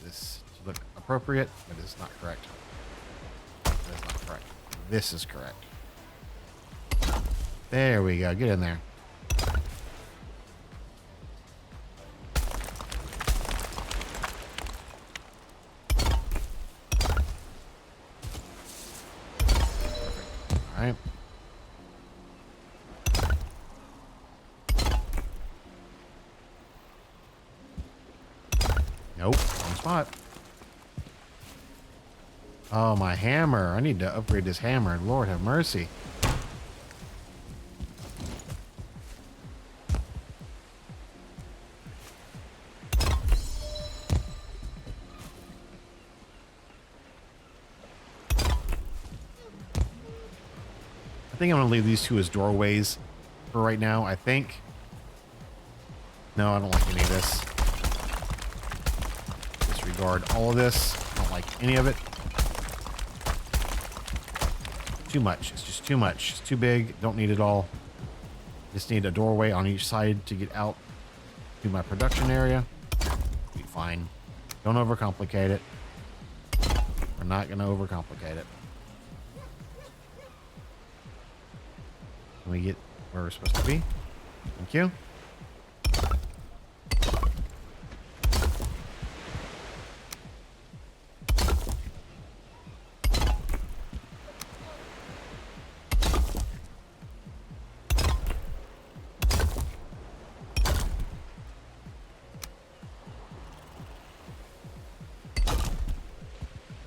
A: this to look appropriate. That is not correct. That is not correct. This is correct. There we go. Get in there. All right. Nope, wrong spot. Oh, my hammer. I need to upgrade this hammer. Lord have mercy. I think I'm going to leave these two as doorways for right now, I think. No, I don't like any of this. Disregard all of this. I don't like any of it. Too much. It's just too much. It's too big. Don't need it all. Just need a doorway on each side to get out to my production area. Be fine. Don't overcomplicate it. We're not going to overcomplicate it. Can we get where we're supposed to be? Thank you.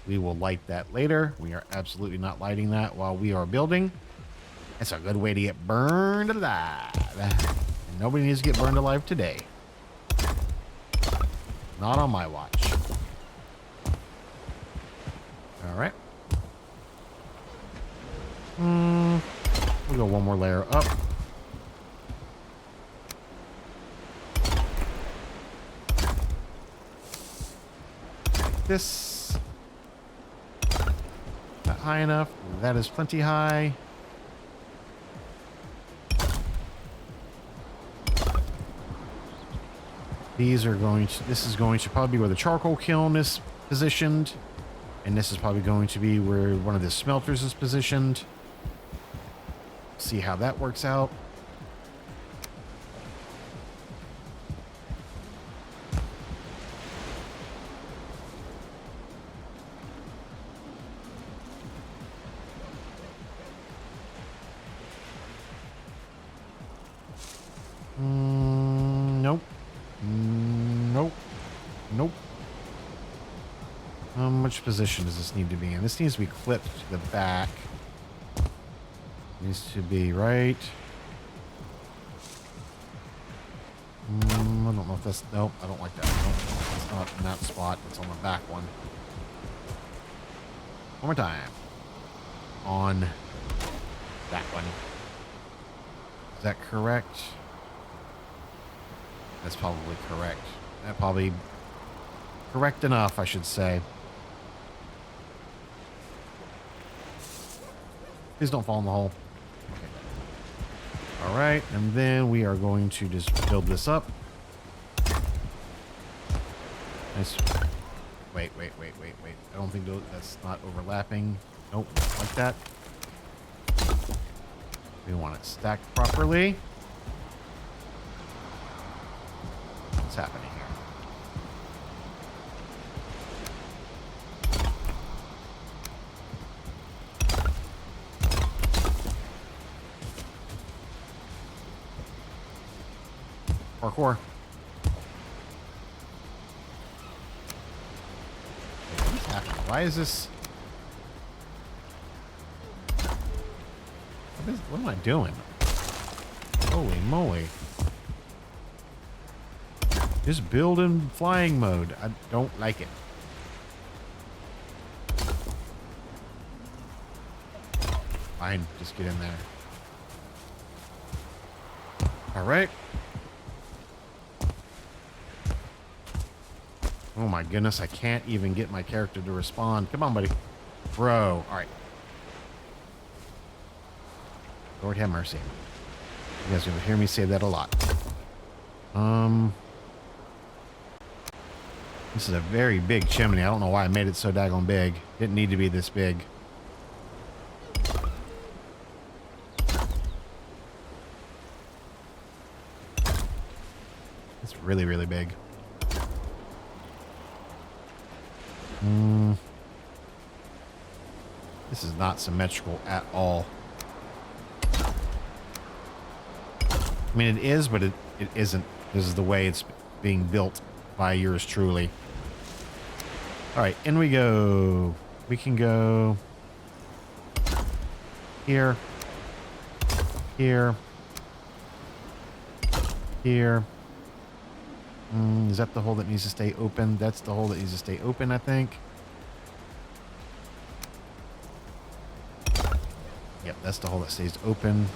A: We will light that later. We are absolutely not lighting that while we are building. It's a good way to get burned alive. And nobody needs to get burned alive today. Not on my watch. All right. We'll go one more layer up. Like this. Not high enough. That is plenty high. These are going to, this is going to probably be where the charcoal kiln is positioned. And this is probably going to be where one of the smelters is positioned. See how that works out. Nope. Nope. Nope. Which position does this need to be in? This needs to be clipped to the back. Needs to be right. I don't know if that's... Nope, I don't like that. Nope, it's not in that spot. It's on the back one. One more time. On that one. Is that correct? That's probably correct. That probably... Correct enough, I should say. Please don't fall in the hole. Okay. All right, and then we are going to just build this up. Nice. Wait. I don't think that's not overlapping. Nope, like that. We want it stacked properly. What's happening here? Parkour. What's happening? Why is this? What am I doing? Holy moly. Just build in flying mode. I don't like it. Fine, just get in there. All right. Oh my goodness, I can't even get my character to respond. Come on, buddy. Bro. All right. Lord have mercy. You guys are going to hear me say that a lot. This is a very big chimney. I don't know why I made it so daggone big. Didn't need to be this big. It's really, really big. This is not symmetrical at all. I mean, it is, but it isn't. This is the way it's being built by yours truly. All right, in we go. We can go here, here, here. Is that the hole that needs to stay open? That's the hole that needs to stay open, I think. Yep, that's the hole that stays open.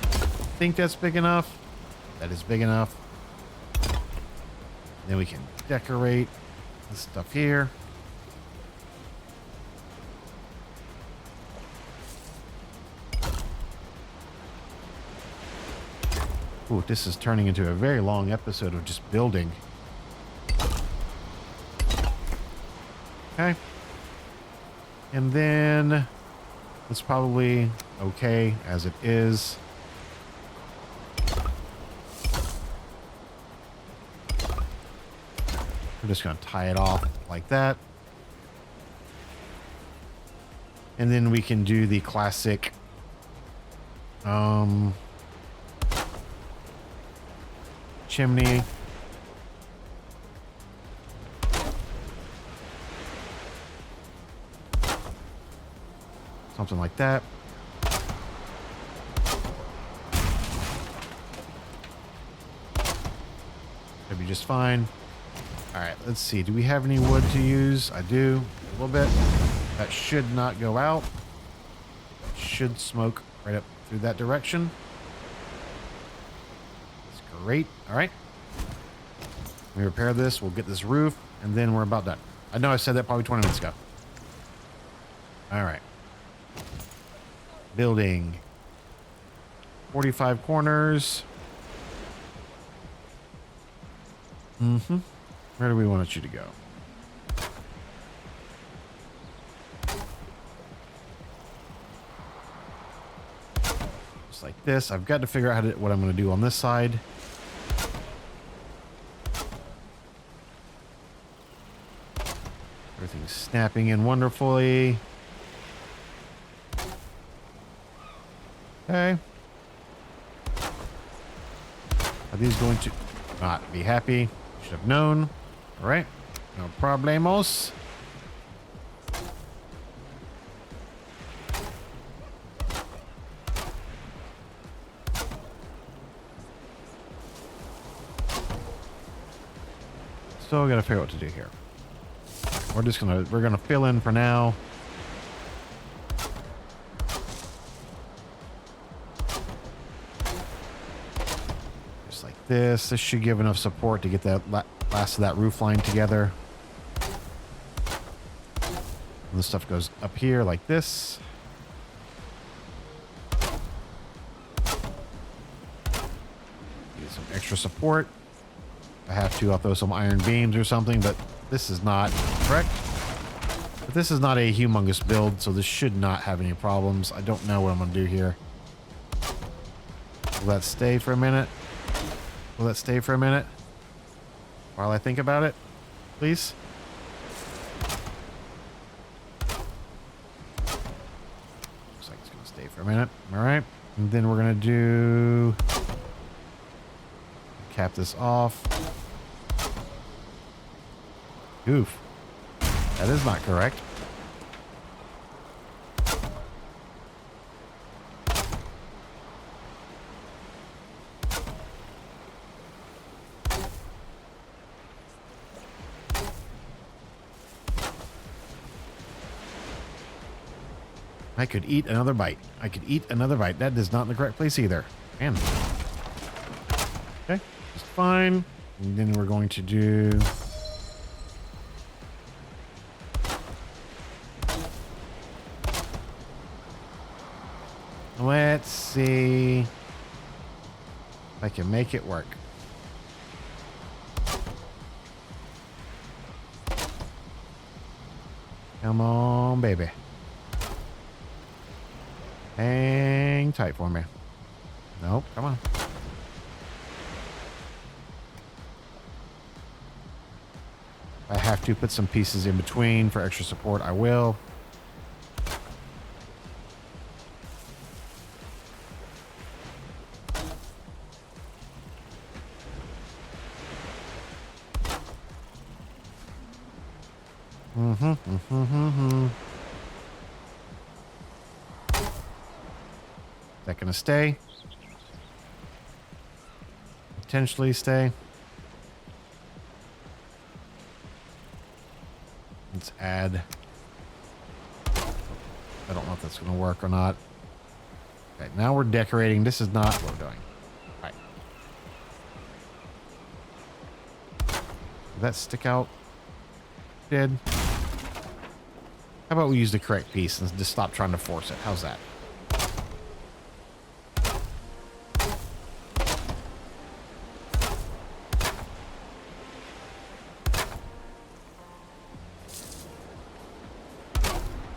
A: I think that's big enough. That is big enough. Then we can decorate this stuff here. Ooh, this is turning into a very long episode of just building. Okay. And then it's probably okay as it is. We're just going to tie it off like that. And then we can do the classic chimney. Something like that. That'd be just fine. All right, let's see. Do we have any wood to use? I do, a little bit. That should not go out. Should smoke right up through that direction. That's great. All right. We repair this. We'll get this roof, and then we're about done. I know I said that probably 20 minutes ago. All right. Building. 45 corners. Mm-hmm. Where do we want you to go? Just like this. I've got to figure out what I'm going to do on this side. Everything's snapping in wonderfully. Okay. Are these going to not be happy? Should have known. All right. No problemos. Still got to figure out what to do here. We're gonna fill in for now. Just like this. This should give enough support to get that last of that roof line together. And this stuff goes up here like this. Get some extra support. I have to, I'll throw some iron beams or something, but this is not correct. But this is not a humongous build, so this should not have any problems. I don't know what I'm going to do here. Will that stay for a minute? Will that stay for a minute? While I think about it, please. Looks like it's going to stay for a minute. All right. And then we're going to do... cap this off. Oof. That is not correct. I could eat another bite. I could eat another bite. That is not in the correct place either. Man. Okay. Just fine. And then we're going to do... Let's see if I can make it work. Come on, baby. Hang tight for me. Nope, come on. If I have to put some pieces in between for extra support, I will. Is that gonna stay? Potentially stay. Let's add. I don't know if that's gonna work or not. Okay, now we're decorating. This is not what we're doing. All right. Did that stick out? Did. How about we use the correct piece and just stop trying to force it? How's that?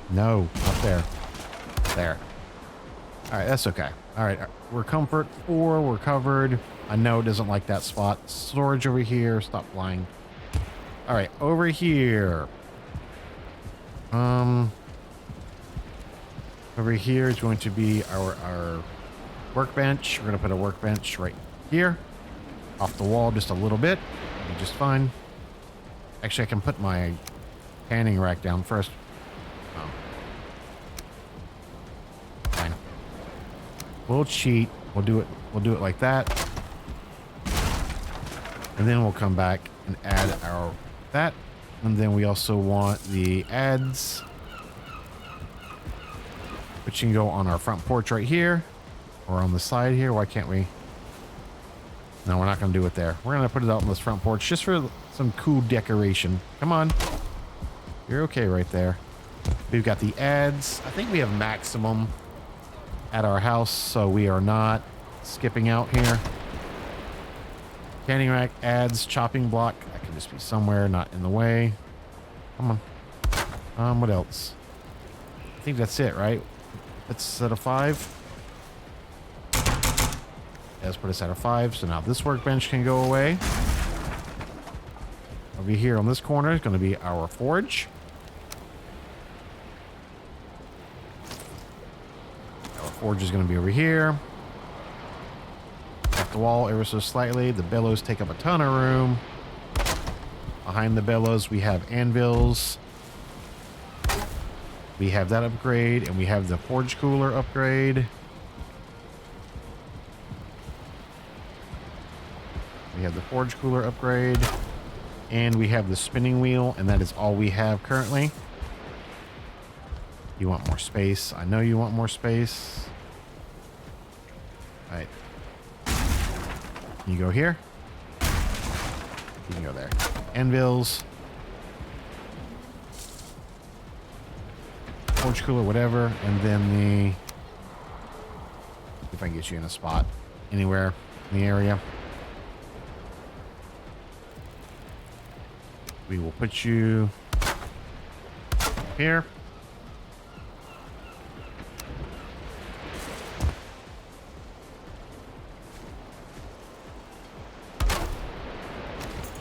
A: No, up there. There. All right, that's okay. All right, we're comfort 4. We're covered. I know it doesn't like that spot. Storage over here. Stop flying. All right, over here. Over here is going to be our workbench. We're gonna put a workbench right here, off the wall just a little bit. It'll be just fine. Actually, I can put my canning rack down first. Oh. Fine. We'll cheat. We'll do it. We'll do it like that, and then we'll come back and add our that. And then we also want the ads, which can go on our front porch right here or on the side here. Why can't we? No, we're not going to do it there. We're going to put it out on this front porch just for some cool decoration. Come on. You're okay right there. We've got the ads. I think we have maximum at our house, so we are not skipping out here. Canning rack, ads, chopping block. That can just be somewhere, not in the way. Come on. What else? I think that's it, right? Let's set a 5. Let's put us at a 5. So now this workbench can go away. Over here on this corner is going to be our forge. Our forge is going to be over here. Off the wall ever so slightly. The bellows take up a ton of room. Behind the bellows, we have anvils. We have that upgrade, and we have the forge cooler upgrade. We have the forge cooler upgrade, and we have the spinning wheel, and that is all we have currently. You want more space? I know you want more space. All right. Can you go here? You can go there. Anvils. Forge cooler, whatever. And then if I can get you in a spot anywhere in the area. We will put you here.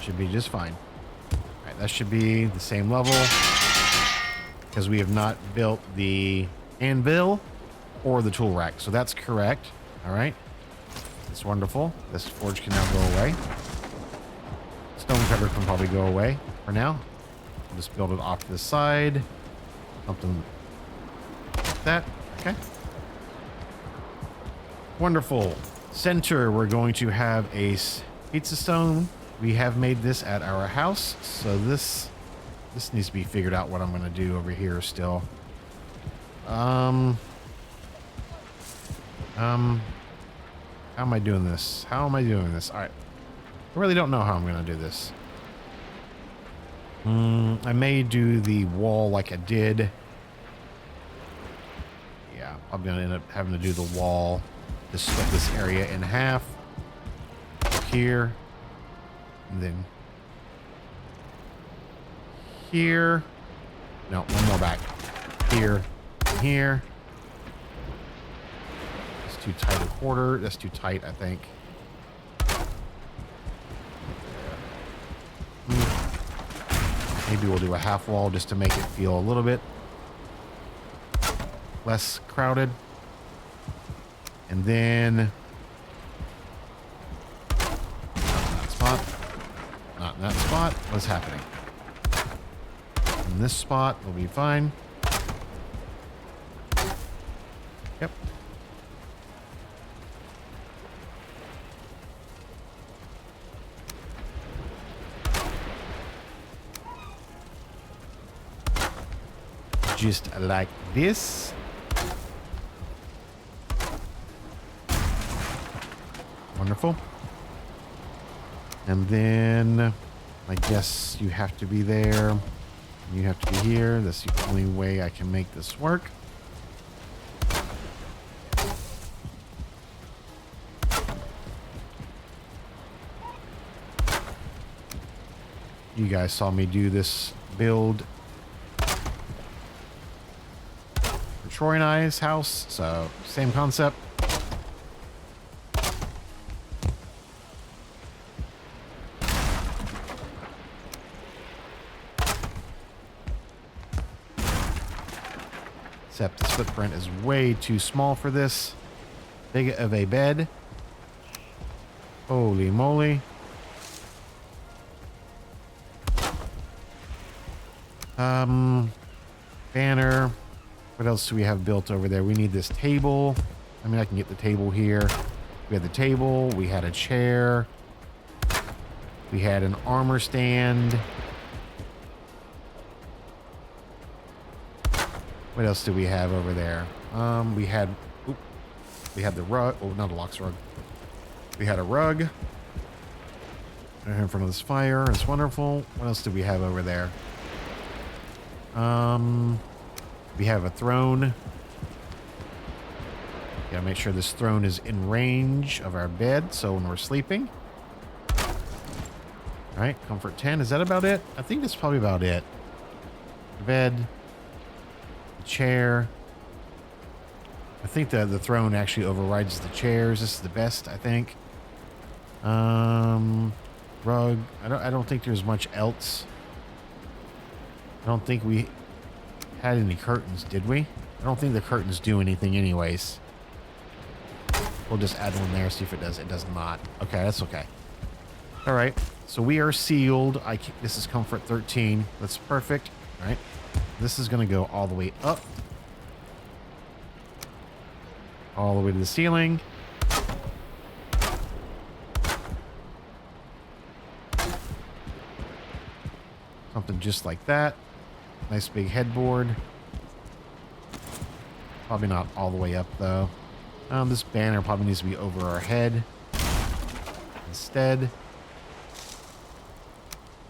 A: Should be just fine. All right, that should be the same level because we have not built the anvil or the tool rack. So that's correct. All right. That's wonderful. This forge can now go away. Stone cover can probably go away for now. I'll just build it off to the side. Something like that. Okay. Wonderful. Center, we're going to have a pizza stone. We have made this at our house, so this needs to be figured out what I'm going to do over here still. How am I doing this? How am I doing this? All right. I really don't know how I'm going to do this. I may do the wall like I did. Yeah, I'm going to end up having to do the wall to split this area in half. Here. And then here. No, one more back. Here, here. It's too tight a quarter. That's too tight, I think. Maybe we'll do a half wall just to make it feel a little bit less crowded. And then not in that spot. Not in that spot. What's happening? In this spot will be fine. Yep. Just like this. Wonderful. And then I guess you have to be there. You have to be here. That's the only way I can make this work. You guys saw me do this build for Troy and I's house, so same concept. Except this footprint is way too small for this big of a bed. Holy moly. Banner. What else do we have built over there? We need this table. I mean, I can get the table here. We had the table. We had a chair. We had an armor stand. What else do we have over there? We had the rug. Oh, not a Lox rug. We had a rug. Right in front of this fire. It's wonderful. What else do we have over there? We have a throne. Gotta make sure this throne is in range of our bed, so when we're sleeping. All right, comfort 10. Is that about it? I think that's probably about it. The bed, the chair. I think the throne actually overrides the chairs. This is the best, I think. Rug. I don't think there's much else. I don't think we had any curtains, did we? I don't think the curtains do anything anyways. We'll just add one there, see if it does. It does not. Okay, that's okay. All right, so we are sealed. This is comfort 13. That's perfect. All right, this is going to go all the way up. All the way to the ceiling. Something just like that. Nice big headboard. Probably not all the way up though. This banner probably needs to be over our head instead.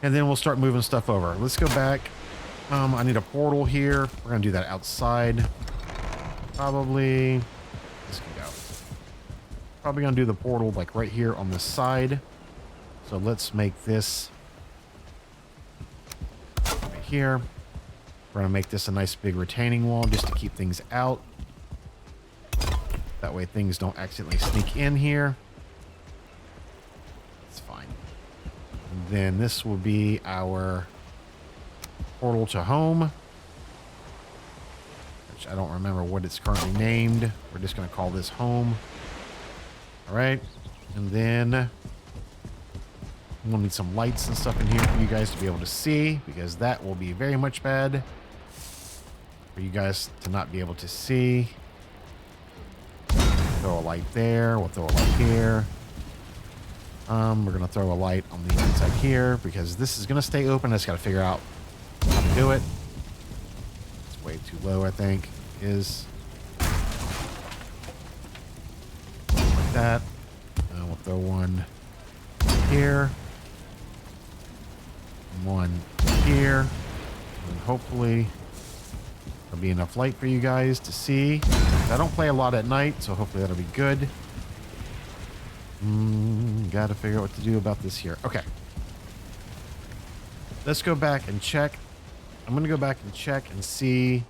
A: And then we'll start moving stuff over. Let's go back. I need a portal here. We're gonna do that outside. Probably. This can go. Probably gonna do the portal like right here on this side. So let's make this right here. We're going to make this a nice big retaining wall just to keep things out. That way things don't accidentally sneak in here. It's fine. And then this will be our portal to home. Which I don't remember what it's currently named. We're just going to call this home. All right. And then we'll need some lights and stuff in here for you guys to be able to see, because that will be very much bad for you guys to not be able to see. Throw a light there. We'll throw a light here. We're going to throw a light on the inside here because this is going to stay open. I just got to figure out how to do it. It's way too low, I think. Is like that. We'll throw one here. One here. And hopefully there'll be enough light for you guys to see. I don't play a lot at night, so hopefully that'll be good. Gotta figure out what to do about this here. Okay. Let's go back and check I'm gonna go back and check and see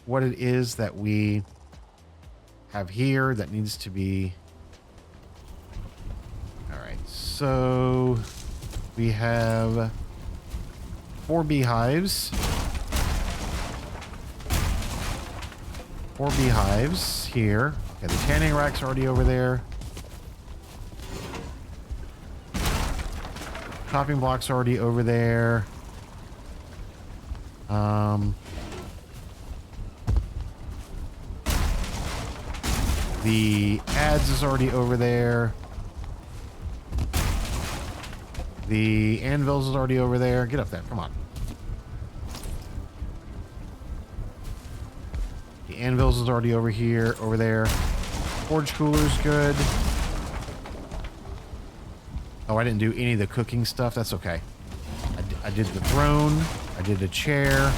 A: what it is that we have here that needs to be. All right, so we have 4 beehives. 4 beehives here. Okay, the tanning rack's already over there. Chopping block's already over there. The adze is already over there. The anvils is already over there. Get up there. Come on. The anvils is already over here, over there. Forge cooler's good. Oh, I didn't do any of the cooking stuff. That's okay. I did the throne. I did a chair.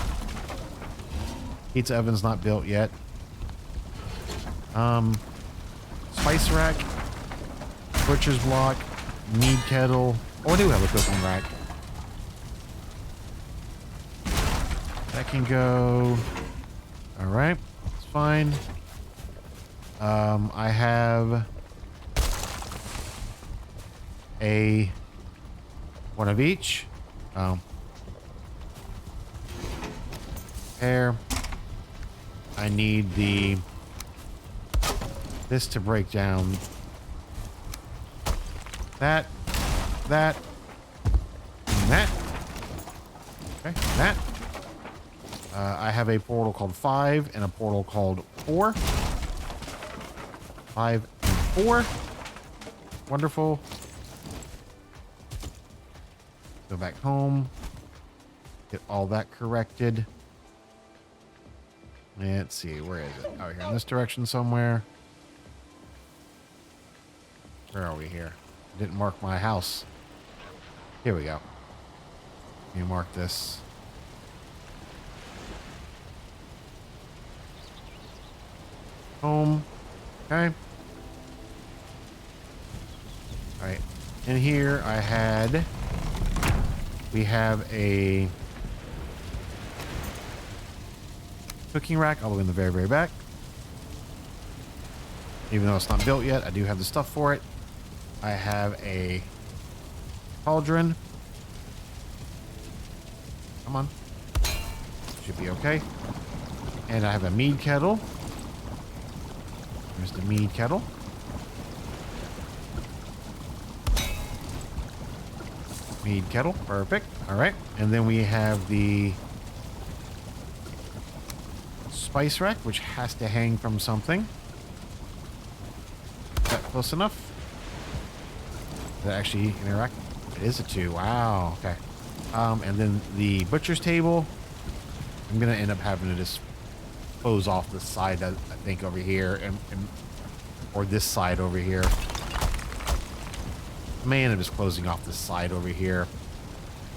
A: Pizza oven's not built yet. Spice rack. Butcher's block. Mead kettle. Oh, I do have a cooking rack. That can go. All right. It's fine. I have one of each. There. I need this to break down that, and that. Okay, that. I have a portal called 5 and a portal called 4. 5 and 4. Wonderful. Go back home. Get all that corrected. Let's see, where is it? Oh, here in this direction somewhere. Where are we here? I didn't mark my house. Here we go. Let me mark this. Home. Okay. All right. In here we have a cooking rack all the way in the very, very back. Even though it's not built yet, I do have the stuff for it. I have a cauldron. Come on. Should be okay. And I have a mead kettle. There's the mead kettle. Mead kettle. Perfect. All right. And then we have the spice rack, which has to hang from something. Is that close enough? Does that actually interact? It is a 2. Wow. Okay. And then the butcher's table. I'm gonna end up having to just close off the side, I think, over here, or this side over here. Man, I'm just closing off this side over here.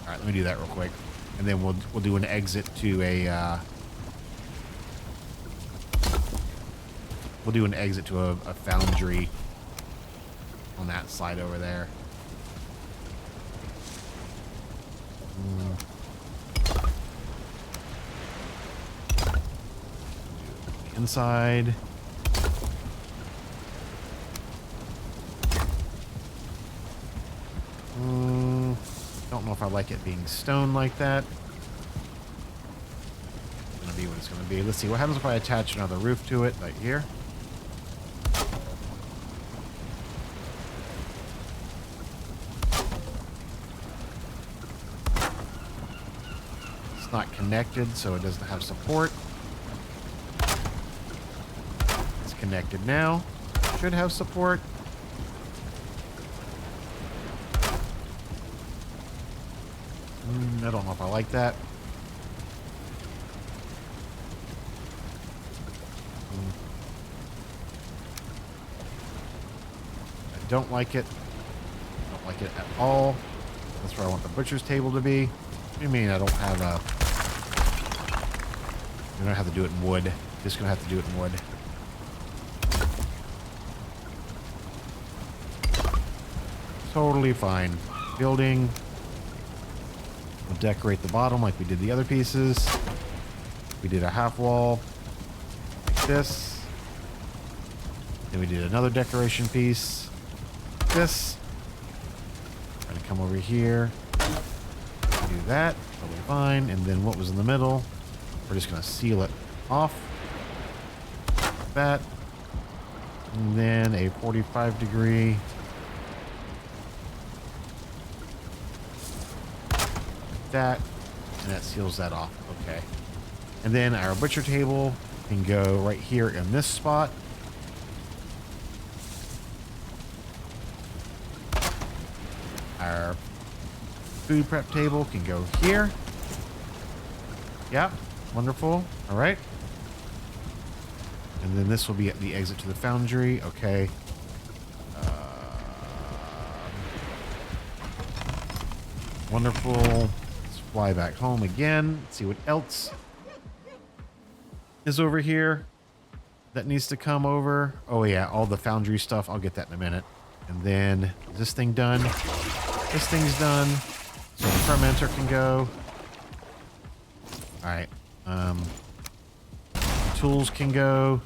A: All right, let me do that real quick, and then we'll do an exit to a. We'll do an exit to a foundry on that side over there. Inside. Don't know if I like it being stone like that. It's gonna be what it's gonna be. Let's see what happens if I attach another roof to it, right here. It's not connected, so it doesn't have support. It's connected now. Should have support. I don't know if I like that. I don't like it. Don't like it at all. That's where I want the butcher's table to be. What do you mean I don't have a... I'm gonna have to do it in wood. Just gonna have to do it in wood. Totally fine. Building. We'll decorate the bottom like we did the other pieces. We did a half wall like this. Then we did another decoration piece like this. We're gonna come over here, do that, totally fine. And then what was in the middle, we're just gonna seal it off like that. And then a 45-degree like that, and that seals that off. Okay. And then our butcher table can go right here in this spot. Our food prep table can go here. Yeah, wonderful. All right. And then this will be at the exit to the foundry. Okay. Wonderful. Let's fly back home again. Let's see what else is over here that needs to come over. Oh yeah, all the foundry stuff. I'll get that in a minute. And then is this thing done? This thing's done. So the fermenter can go. All right. Tools can go.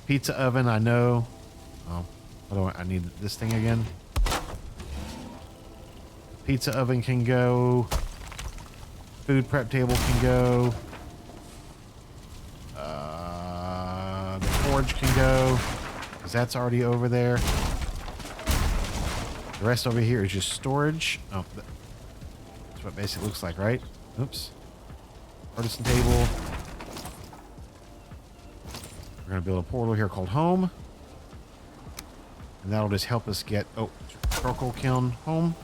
A: Pizza oven, I know. Oh, what do I need this thing again. Pizza oven can go. Food prep table can go. The forge can go, because that's already over there. The rest over here is just storage. Oh, that's what it basically looks like, right? Oops. Artisan table. We're going to build a portal here called home. And that'll just help us get... Oh, charcoal kiln home.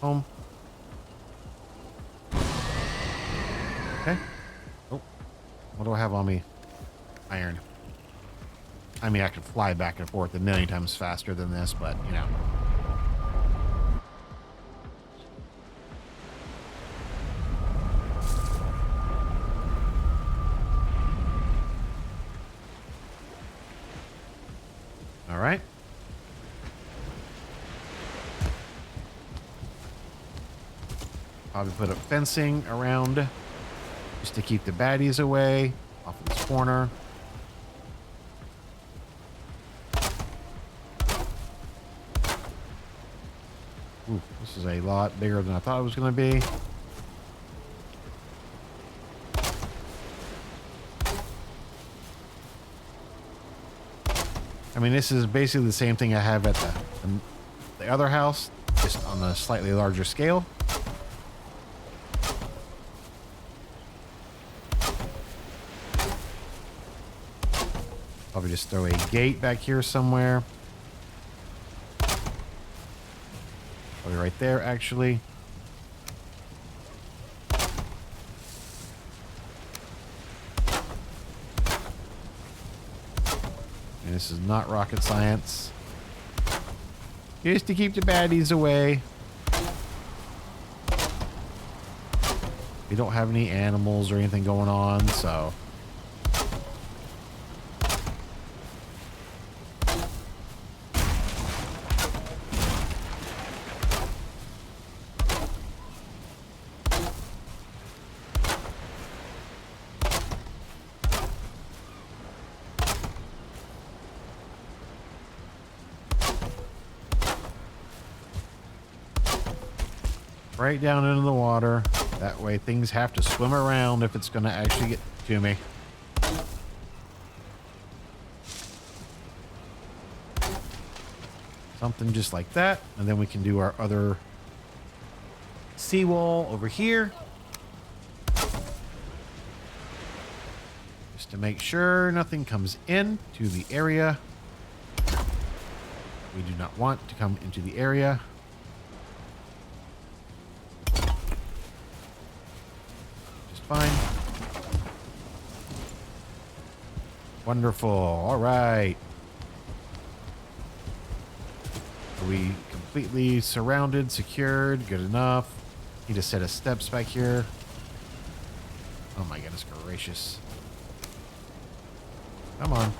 A: Home. Okay. Oh. What do I have on me? Iron. I mean, I could fly back and forth a million times faster than this, but, you know. All right. Probably put up fencing around just to keep the baddies away off of this corner. Ooh, this is a lot bigger than I thought it was going to be. I mean, this is basically the same thing I have at the other house, just on a slightly larger scale. Probably just throw a gate back here somewhere. Probably right there, actually. And this is not rocket science. Just to keep the baddies away. We don't have any animals or anything going on, so... right down into the water. That way things have to swim around if it's going to actually get to me. Something just like that. And then we can do our other seawall over here. Just to make sure nothing comes in to the area. We do not want to come into the area. Fine. Wonderful. All right. Are we completely surrounded, secured? Good enough. Need a set of steps back here. Oh my goodness gracious. Come on.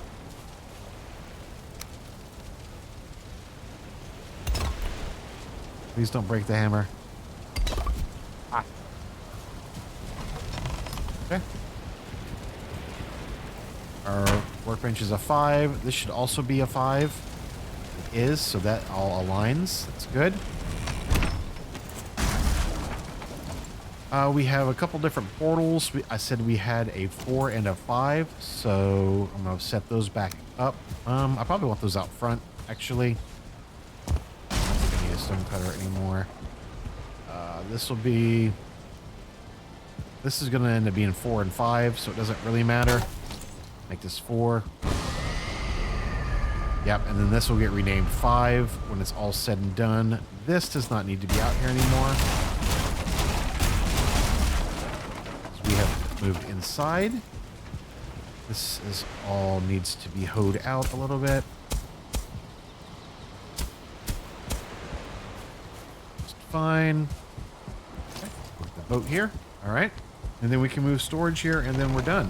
A: Please don't break the hammer. Ah. Okay. Our workbench is a 5. This should also be a 5. It is, so that all aligns. That's good. We have a couple different portals. I said we had a 4 and a 5, so I'm going to set those back up. I probably want those out front, actually. I don't think I need a stone cutter anymore. This will be... This is going to end up being 4 and 5, so it doesn't really matter. Make this 4. Yep, and then this will get renamed 5 when it's all said and done. This does not need to be out here anymore. We have moved inside. This is all needs to be hoed out a little bit. Just fine. Okay, put the boat here. All right. And then we can move storage here and then we're done.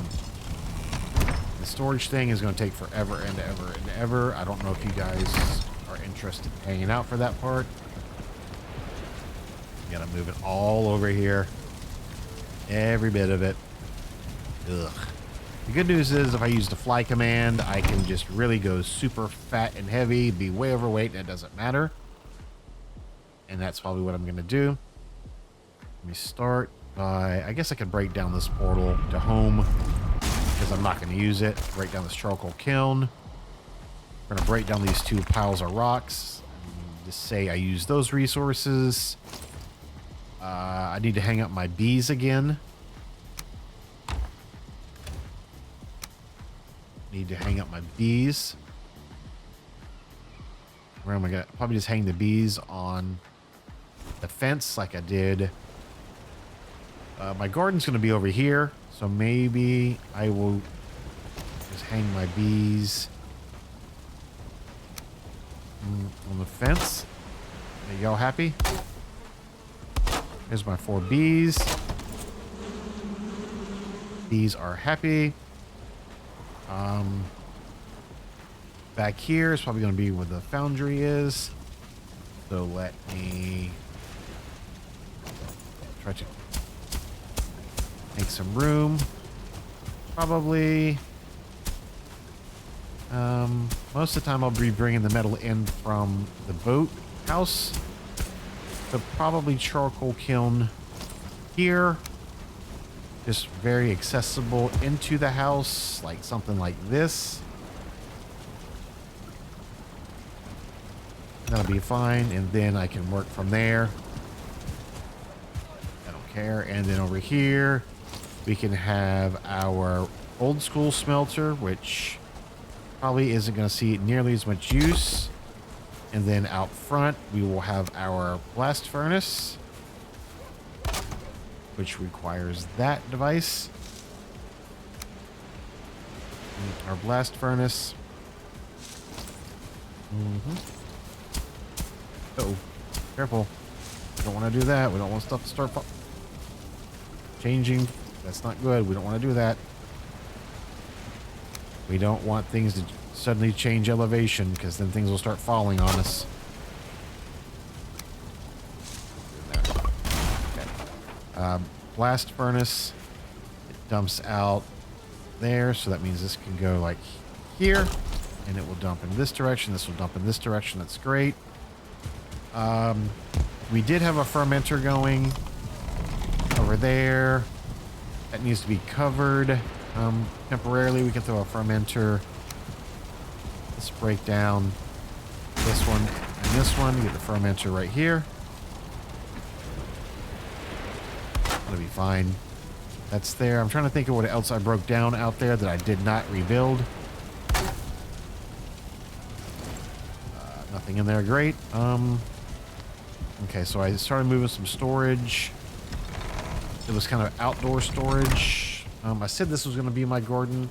A: The storage thing is going to take forever and ever and ever. I don't know if you guys are interested in hanging out for that part. You got to move it all over here. Every bit of it. Ugh. The good news is if I use the fly command, I can just really go super fat and heavy, be way overweight, and it doesn't matter. And that's probably what I'm going to do. Let me start by... I guess I could break down this portal to home because I'm not going to use it. Break down this charcoal kiln. We're going to break down these 2 piles of rocks. And just say I use those resources. I need to hang up my bees again. Need to hang up my bees. Where am I gonna probably just hang the bees on the fence like I did. My garden's gonna be over here, so maybe I will just hang my bees on the fence. Are y'all happy? Here's my 4 bees. Bees are happy. Back here is probably going to be where the foundry is. So let me try to make some room. Probably. Most of the time I'll be bringing the metal in from the boat house. So probably charcoal kiln here. Just very accessible into the house, like something like this. That'll be fine, and then I can work from there. I don't care. And then over here, we can have our old school smelter, which probably isn't going to see nearly as much use. And then out front, we will have our blast furnace, which requires that device. And our blast furnace. Uh-oh. Careful. We don't want to do that. We don't want stuff to start changing. That's not good. We don't want to do that. We don't want things to suddenly change elevation, because then things will start falling on us. Okay. Blast furnace. It dumps out there, so that means this can go like here, and it will dump in this direction. This will dump in this direction. That's great. We did have a fermenter going over there. That needs to be covered. Temporarily, we can throw a fermenter. Let's break down this one and this one. Get the fermenter right here. That'll be fine. That's there. I'm trying to think of what else I broke down out there that I did not rebuild. Nothing in there. Great. Okay, so I started moving some storage. It was kind of outdoor storage. I said this was going to be my garden.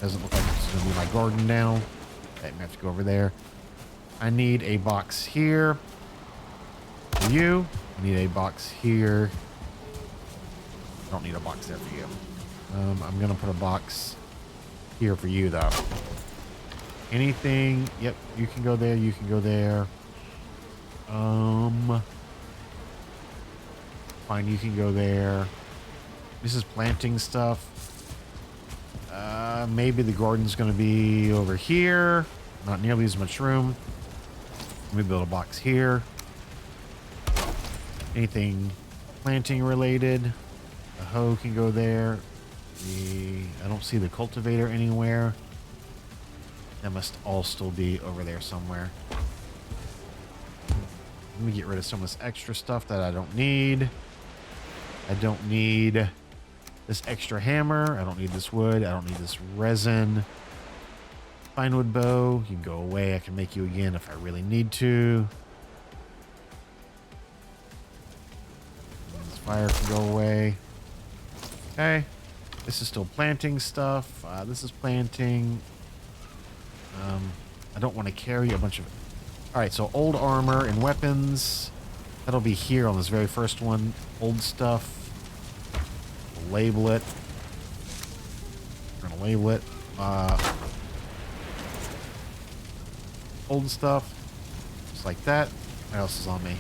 A: Doesn't look like this is going to be my garden now. I have to go over there. I need a box here for you. I need a box here. I don't need a box there for you. I'm going to put a box here for you, though. Anything. Yep, you can go there. You can go there. fine. You can go there. This is planting stuff. Maybe the garden's going to be over here. Not nearly as much room. Let me build a box here. Anything planting related. The hoe can go there. I don't see the cultivator anywhere. That must all still be over there somewhere. Let me get rid of some of this extra stuff that I don't need. I don't need this extra hammer. I don't need this wood. I don't need this resin. Fine wood bow. You can go away. I can make you again if I really need to. This fire can go away. Okay. This is still planting stuff. This is planting. I don't want to carry a bunch of... All right, so old armor and weapons. That'll be here on this very first one. Old stuff. We'll label it. We're going to label it. Old stuff. Just like that. What else is on me?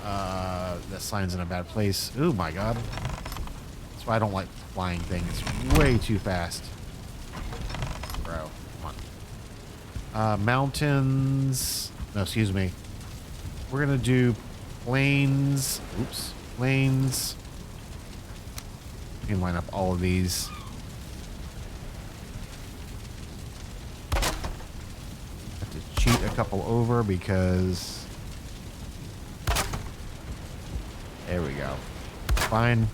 A: That sign's in a bad place. Oh my god. That's why I don't like flying things. It's way too fast. Bro, come on. Mountains. No, excuse me. We're going to do plains. Oops. Plains. You can line up all of these. Have to cheat a couple over because... There we go. Fine.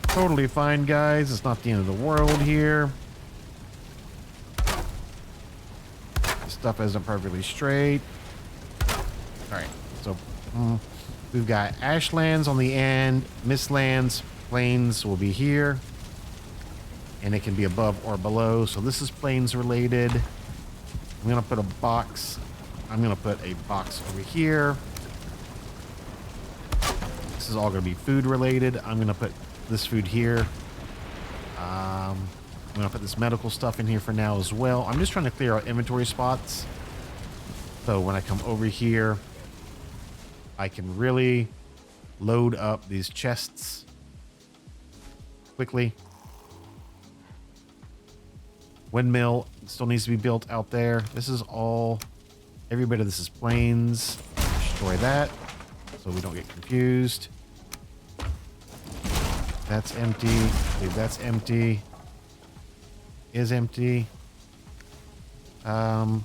A: Totally fine, guys. It's not the end of the world here. This stuff isn't perfectly straight. Alright, so we've got ashlands on the end, mistlands, plains will be here. And it can be above or below. So this is plains related. I'm going to put a box. I'm going to put a box over here. This is all going to be food related. I'm going to put this food here. I'm going to put this medical stuff in here for now as well. I'm just trying to clear out inventory spots. So when I come over here, I can really load up these chests quickly. Windmill still needs to be built out there. This is all, every bit of this is plains. Destroy that so we don't get confused. That's empty. I believe that's empty. Is empty. In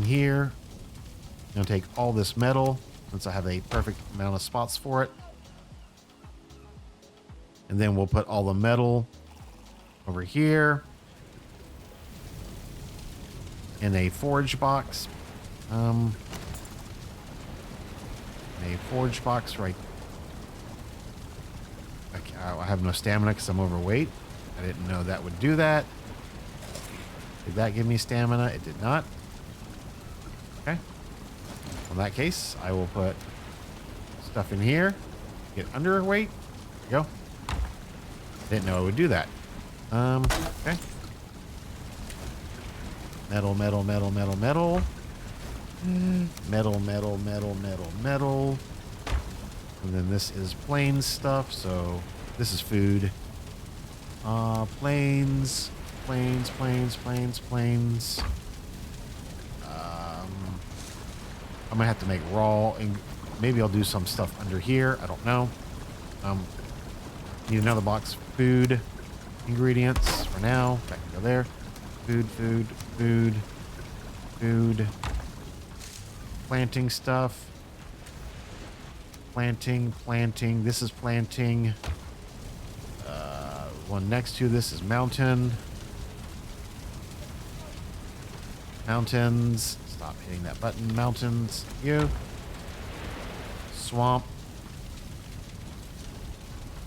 A: here, I'm gonna take all this metal since I have a perfect amount of spots for it. And then we'll put all the metal over here in a forge box. A forge box right. I have no stamina because I'm overweight. I didn't know that would do that. Did that give me stamina? It did not. Okay. In that case, I will put stuff in here. Get underweight. There you go. Didn't know it would do that. Okay. Metal, metal, metal, metal, metal. Metal, metal, metal, metal, metal. And then this is plains stuff, so this is food. Plains, plains, plains, plains, plains. I'm gonna have to make raw, and maybe I'll do some stuff under here. I don't know. Need another box. Food, ingredients for now. That can go there. Food, food, food, food. Planting stuff. Planting, planting. This is planting. One next to this is mountain. Mountains. Stop hitting that button. Mountains. You. Swamp.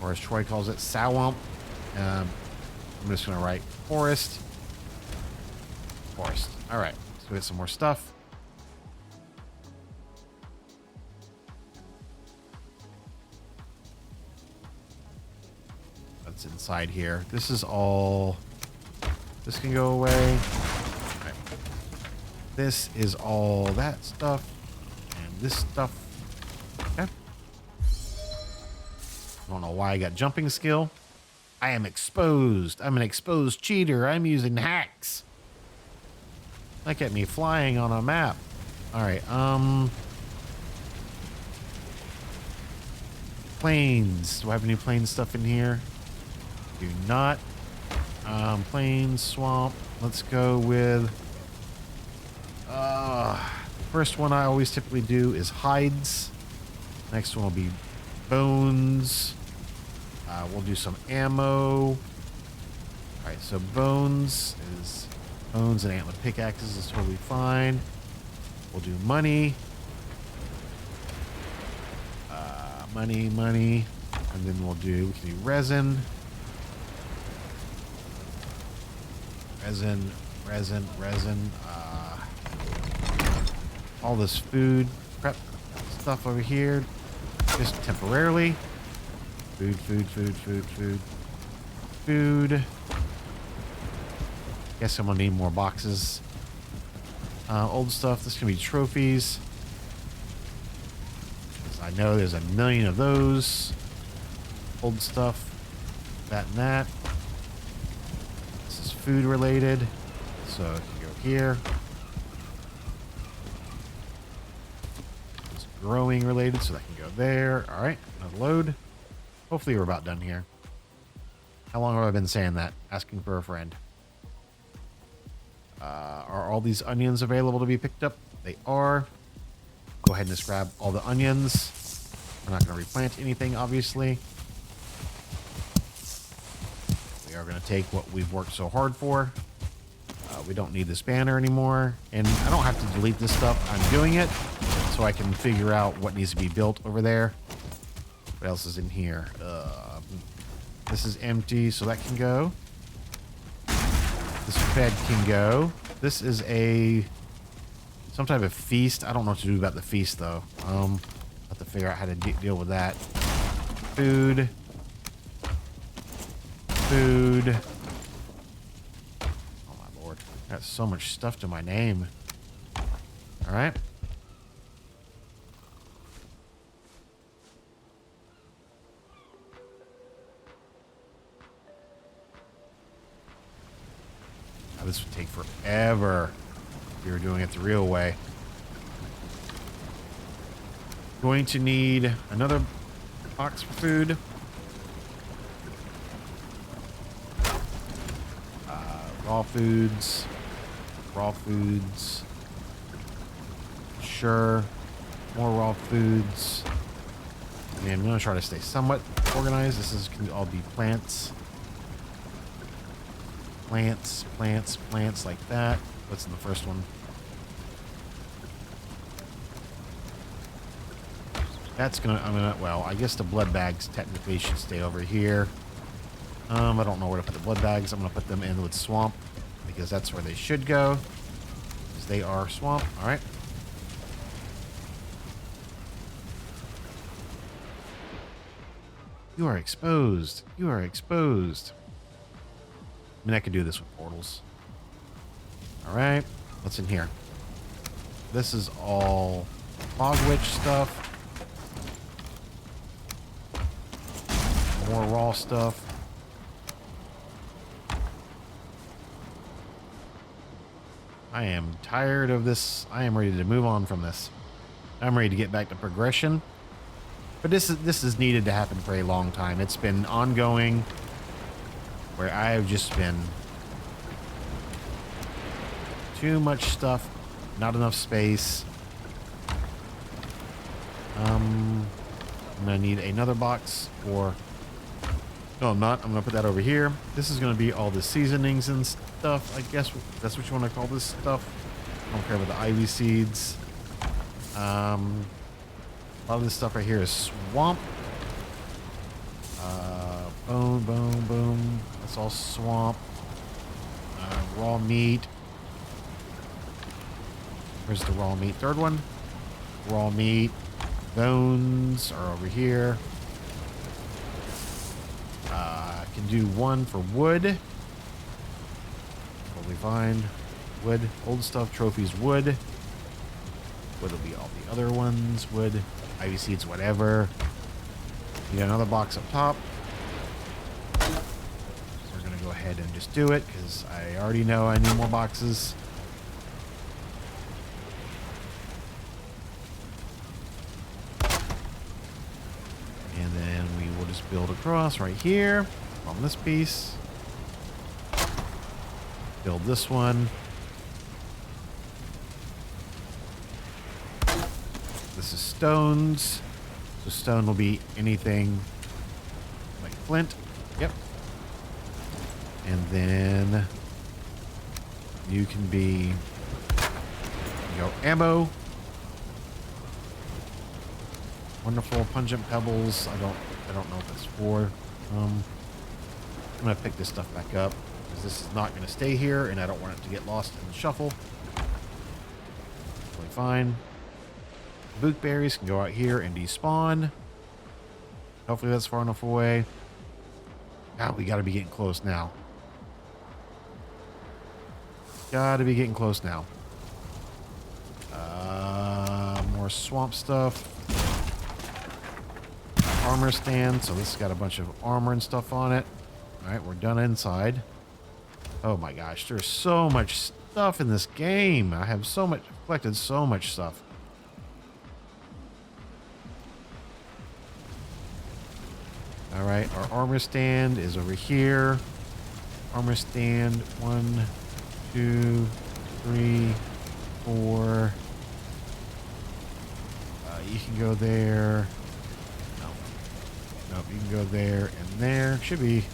A: Or as Troy calls it, sawamp. I'm just going to write forest. Forest. All right. Let's go get some more stuff. That's inside here. This is all... This can go away. Right. This is all that stuff. this stuff. Okay. I don't know why I got jumping skill. I am exposed. I'm an exposed cheater. I'm using hacks. Look at me flying on a map. All right. Plains. Do I have any plains stuff in here? Do not. Plains, swamp. Let's go with. First one I always typically do is hides. Next one will be bones. We'll do some ammo. All right, so bones and antler pickaxes is totally fine. We'll do money. Money. And then we can do resin. Resin. All this food prep stuff over here. Just temporarily. Food. Guess I'm gonna need more boxes. Old stuff. This is gonna be trophies. I know there's a million of those. Old stuff. That and that. This is food related. So it can go here. It's growing related, so that can go there. All right, another load. Hopefully we're about done here. How long have I been saying that? Asking for a friend. Are all these onions available to be picked up? They are. Go ahead and just grab all the onions. We're not going to replant anything, obviously. We are going to take what we've worked so hard for. We don't need this banner anymore. And I don't have to delete this stuff. I'm doing it so I can figure out what needs to be built over there. What else is in here? This is empty, so that can go. This bed can go. This is some type of feast. I don't know what to do about the feast, though. I'll have to figure out how to deal with that. Food. Oh, my Lord. I got so much stuff to my name. All right. Now, this would take forever if you were doing it the real way. Going to need another box for food. Raw foods. Sure. More raw foods. I mean, I'm going to try to stay somewhat organized. This can all be plants. Plants like that. What's in the first one? Well, I guess the blood bags technically should stay over here. I don't know where to put the blood bags. I'm going to put them in with swamp because that's where they should go. Because they are swamp. All right. You are exposed. I mean, I could do this with portals. All right. What's in here? This is all fog witch stuff. More raw stuff. I am tired of this. I am ready to move on from this. I'm ready to get back to progression. But this is needed to happen for a long time. It's been ongoing where I have just been too much stuff, not enough space. I'm gonna need another box for. No, I'm not. I'm gonna put that over here. This is gonna be all the seasonings and stuff. I guess that's what you want to call this stuff. I don't care about the ivy seeds. A lot of this stuff right here is swamp. Boom. That's all swamp. Raw meat. Where's the raw meat? Third one. Raw meat. Bones are over here. I can do one for wood. Totally fine. Wood. Old stuff. Trophies. Wood. Wood will be all the other ones. Wood, ivy seeds, whatever. You got another box up top. We're going to go ahead and just do it because I already know I need more boxes. And then we will just build across right here on this piece. Build this one. This is stones. So stone will be anything like flint. Yep. And then you can be, ammo. Wonderful pungent pebbles. I don't know what that's for. I'm gonna pick this stuff back up because this is not gonna stay here and I don't want it to get lost in the shuffle. Totally fine. Book berries can go out here and despawn. Hopefully that's far enough away. Now we gotta be getting close now. Gotta be getting close now. More swamp stuff. Armor stand. So this has got a bunch of armor and stuff on it. All right, we're done inside. Oh my gosh, there's so much stuff in this game. I have collected so much stuff. All right, our armor stand is over here. Armor stand, 1, 2, 3, 4. You can go there. No. Nope, you can go there and there. Should be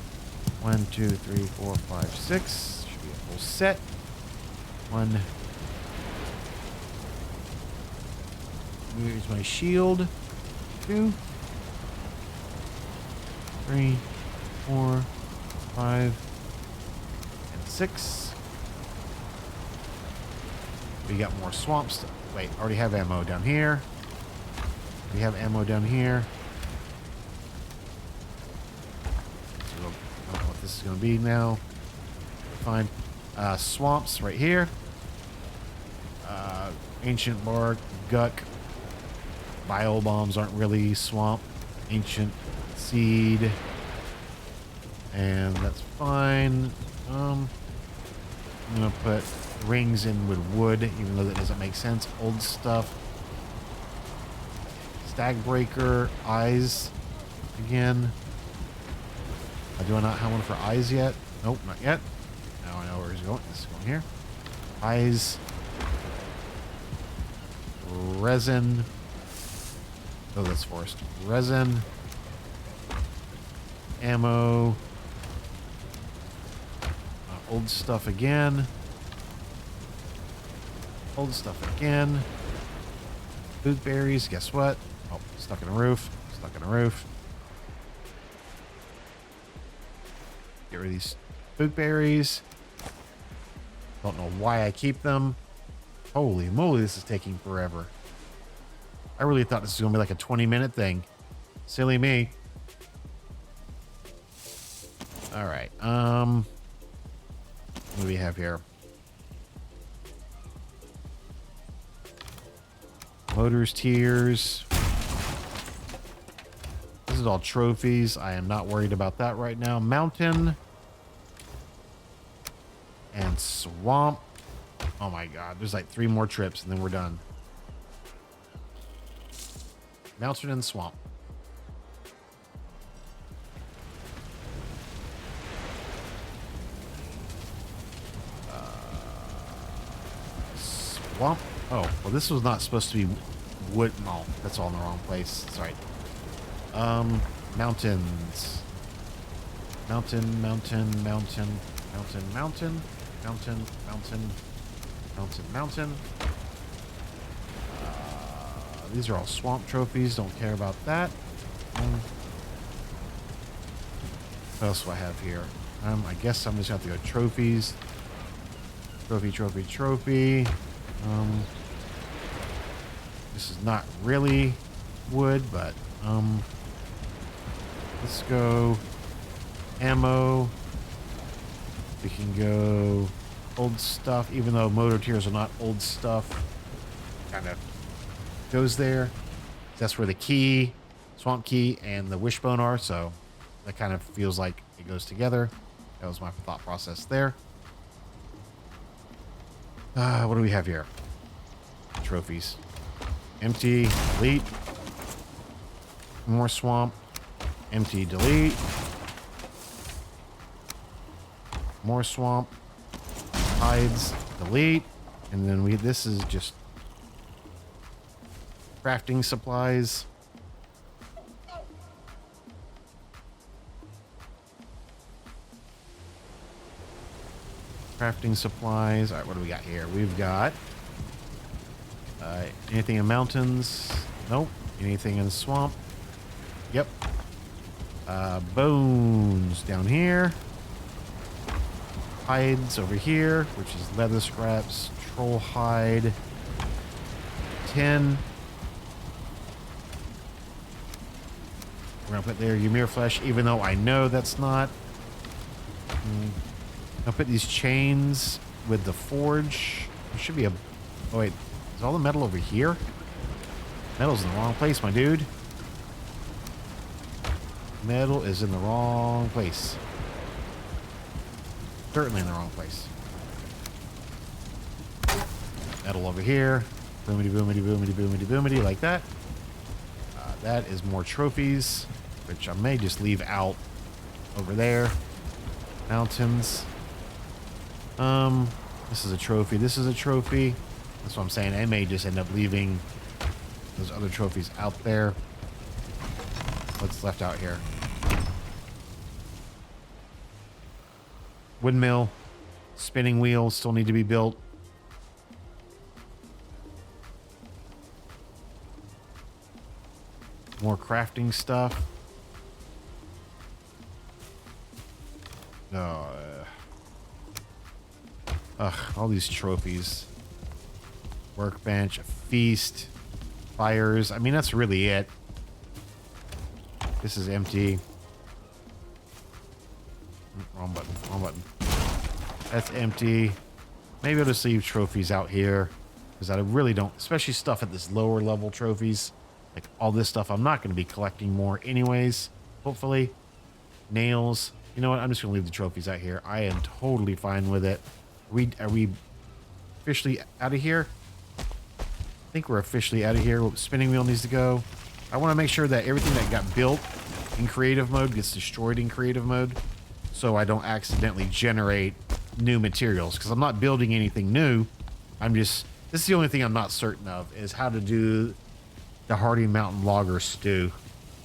A: 1, 2, 3, 4, 5, 6. Should be a full set. 1. Here's my shield. 2. 3, 4, 5, and 6. We got more swamp stuff. Wait, already have ammo down here. We have ammo down here. So I don't know what this is going to be now. Fine. Swamps right here. Ancient bark, guck. Bio bombs aren't really swamp. Ancient seed. And that's fine. I'm going to put rings in with wood, even though that doesn't make sense. Old stuff. Stag breaker, eyes again. Do I not have one for eyes yet? Nope, not yet. Now I know where he's going. This is going here. Eyes. Resin. Oh, that's forest. Resin. Ammo. Old stuff again. Old stuff again. Food berries. Guess what? Oh, stuck in a roof. Stuck in a roof. Get rid of these food berries. Don't know why I keep them. Holy moly, this is taking forever. I really thought this was going to be like a 20-minute thing. Silly me. All right. What do we have here? Motors, tiers. This is all trophies. I am not worried about that right now. Mountain. And swamp. Oh my god. There's like 3 more trips and then we're done. Mountain and swamp. Swamp. Oh, well, this was not supposed to be wood. No, that's all in the wrong place. Sorry. Mountains. Mountain, mountain, mountain, mountain, mountain, mountain, mountain, mountain, mountain. These are all swamp trophies. Don't care about that. What else do I have here? I guess I'm just going to have to go trophies. Trophy, trophy, trophy. This is not really wood, but let's go ammo. We can go old stuff, even though motor tiers are not old stuff. Kind of goes there. That's where the key, swamp key, and the wishbone are. So that kind of feels like it goes together. That was my thought process there. What do we have here? Trophies. Empty, delete. More swamp. Empty, delete. More swamp. Hides, delete. And then this is just crafting supplies. Crafting supplies. All right, what do we got here? We've got anything in mountains? Nope. Anything in the swamp? Yep. Bones down here. Hides over here, which is leather scraps, troll hide, tin. We're gonna put there Ymir flesh, even though I know that's not. I'll put these chains with the forge. There should be a. Oh wait, is all the metal over here? Metal's in the wrong place, my dude. Metal is in the wrong place. Certainly in the wrong place. Metal over here. Boomity, boomity, boomity, boomity, boomity, like that. That is more trophies, which I may just leave out over there. Mountains. This is a trophy. This is a trophy. That's what I'm saying. I may just end up leaving those other trophies out there. What's left out here? Windmill, spinning wheel still need to be built. More crafting stuff. No. All these trophies. Workbench, a feast, fires. I mean, that's really it. This is empty. Wrong button. Wrong button. That's empty. Maybe I'll just leave trophies out here because I really don't, especially stuff at this lower level trophies. Like all this stuff, I'm not going to be collecting more anyways. Hopefully. Nails. You know what? I'm just going to leave the trophies out here. I am totally fine with it. Are we officially out of here? I think we're officially out of here. Spinning wheel needs to go. I want to make sure that everything that got built in creative mode gets destroyed in creative mode, so I don't accidentally generate new materials, because I'm not building anything new. This is the only thing I'm not certain of, is how to do the Hardy Mountain Logger stew.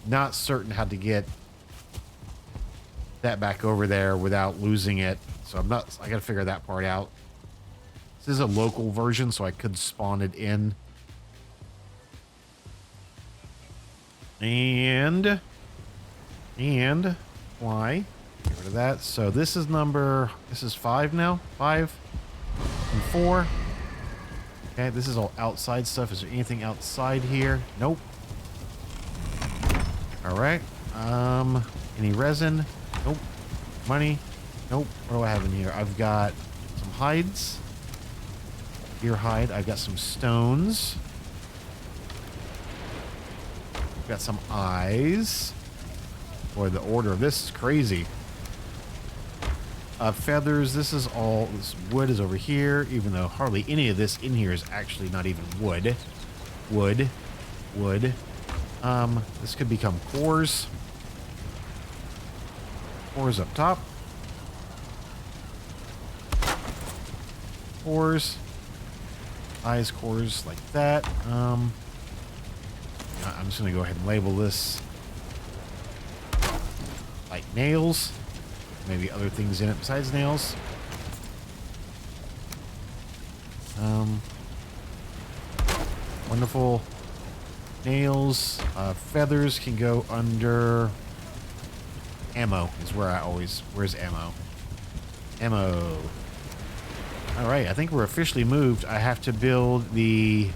A: Not certain how to get that back over there without losing it. So I gotta figure that part out. This is a local version, so I could spawn it in. And fly. Get rid of that. So this is 5 now. 5 and 4. Okay, this is all outside stuff. Is there anything outside here? Nope. All right. Any resin? Nope. Money? Nope. What do I have in here? I've got some hides. Deer hide. I've got some stones. I've got some eyes. Boy, the order of this is crazy. Feathers. This wood is over here, even though hardly any of this in here is actually not even wood. Wood. This could become cores. Cores up top. Cores. Eyes, cores, like that. I'm just gonna go ahead and label this like nails. Maybe other things in it besides nails. Wonderful. Nails. Feathers can go under ammo is where where's ammo? Ammo. All right, I think we're officially moved. I have to build the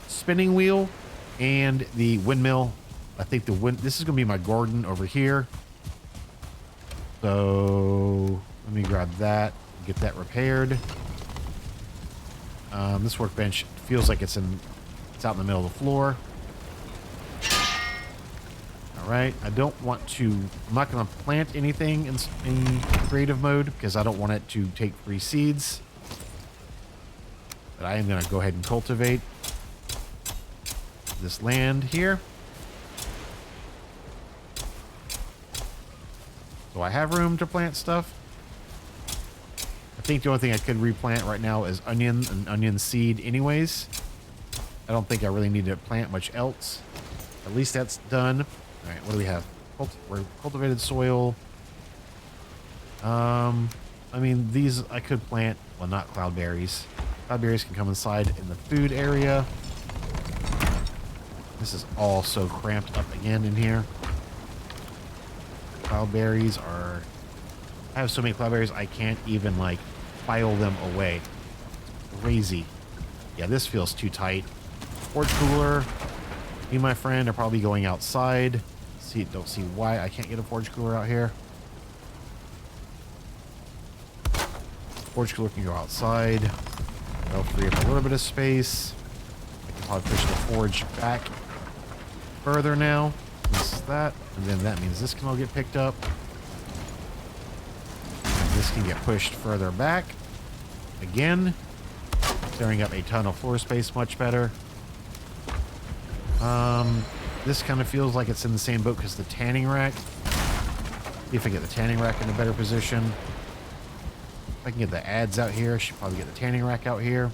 A: spinning wheel and the windmill. I think this is gonna be my garden over here. So let me grab that, get that repaired. This workbench feels like it's in It's out in the middle of the floor. All right, I don't want to, I'm not going to plant anything in creative mode because I don't want it to take free seeds. But I am going to go ahead and cultivate this land here. So I have room to plant stuff. I think the only thing I could replant right now is onion and onion seed anyways. I don't think I really need to plant much else. At least that's done. All right, what do we have? Cultivated soil. I mean, these I could plant. Well, not cloudberries. Cloudberries can come inside in the food area. This is all so cramped up again in here. Cloudberries are... I have so many cloudberries I can't even, like, file them away. Crazy. Yeah, this feels too tight. Forge cooler. Me and my friend are probably going outside. Don't see why I can't get a forge cooler out here. Forge cooler can go outside. That'll free up a little bit of space. I can probably push the forge back further now. This is that. And then that means this can all get picked up. And this can get pushed further back. Again. Clearing up a ton of floor space much better. This kind of feels like it's in the same boat because the tanning rack. See if I get the tanning rack in a better position. If I can get the ads out here, I should probably get the tanning rack out here.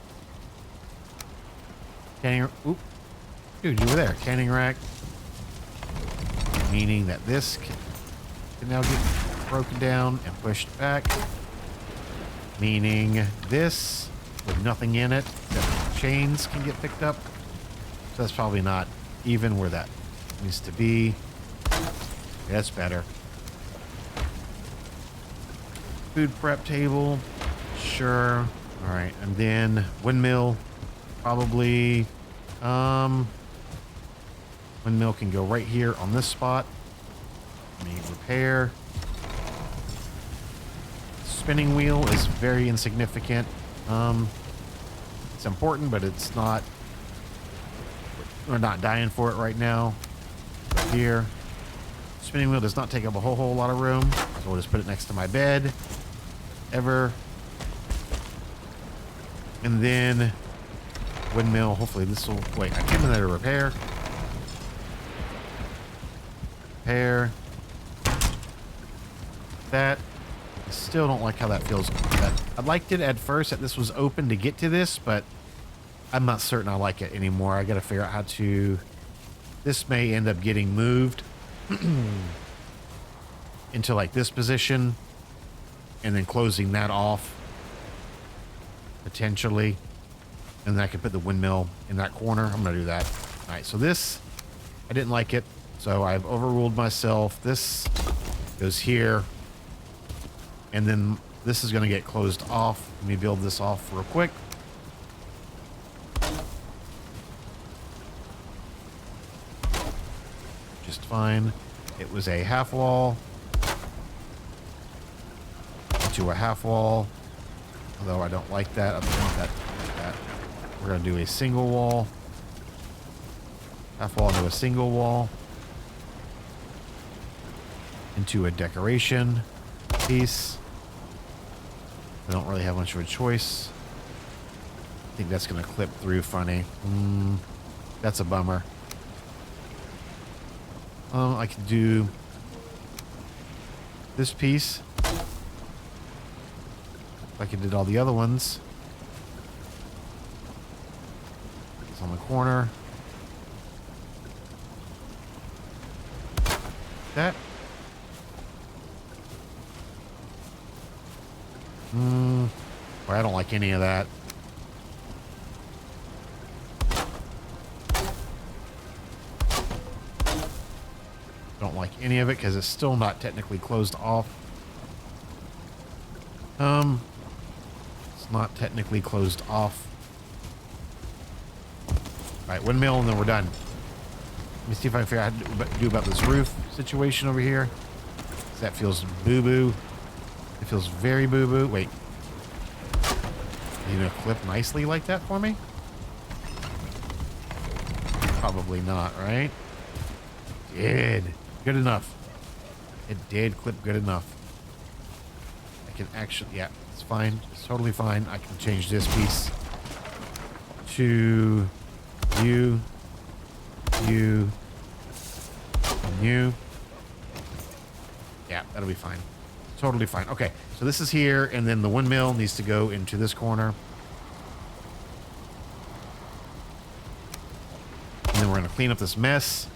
A: Oop. Dude, you were there. Tanning rack. Meaning that this can now get broken down and pushed back. Meaning this, with nothing in it, that the chains can get picked up. So that's probably not even where that needs to be. That's better. Food prep table. Sure. All right. And then windmill. Probably. Windmill can go right here on this spot. Let me repair. Spinning wheel is very insignificant. It's important, but it's not. We're not dying for it right now. Right here. Spinning wheel does not take up a whole lot of room. So we'll just put it next to my bed. And then windmill. Hopefully this will... Wait, I came in there to repair. Repair. That. I still don't like how that feels. I liked it at first that this was open to get to this, but I'm not certain I like it anymore. I got to figure out how to... This may end up getting moved into like this position and then closing that off potentially. And then I could put the windmill in that corner. I'm going to do that. All right, so this, I didn't like it. So I've overruled myself. This goes here. And then this is going to get closed off. Let me build this off real quick. Just fine. It was a half wall into a half wall. Although I don't like that. I don't want that like that. We're going to do a single wall. Half wall into a single wall. Into a decoration piece. I don't really have much of a choice. I think that's going to clip through funny. That's a bummer. I could do this piece. Like I did all the other ones. It's on the corner. That. Well, I don't like any of that. Don't like any of it because it's still not technically closed off. It's not technically closed off. All right, windmill, and then we're done. Let me see if I can figure out how to do about this roof situation over here. That feels boo-boo. It feels very boo-boo. Wait. You gonna clip nicely like that for me? Probably not, right? Did. Good enough. It did clip good enough. I can actually, yeah, it's fine. It's totally fine. I can change this piece to you, you, and you. Yeah, that'll be fine. Totally fine. Okay, so this is here, and then the windmill needs to go into this corner. And then we're going to clean up this mess.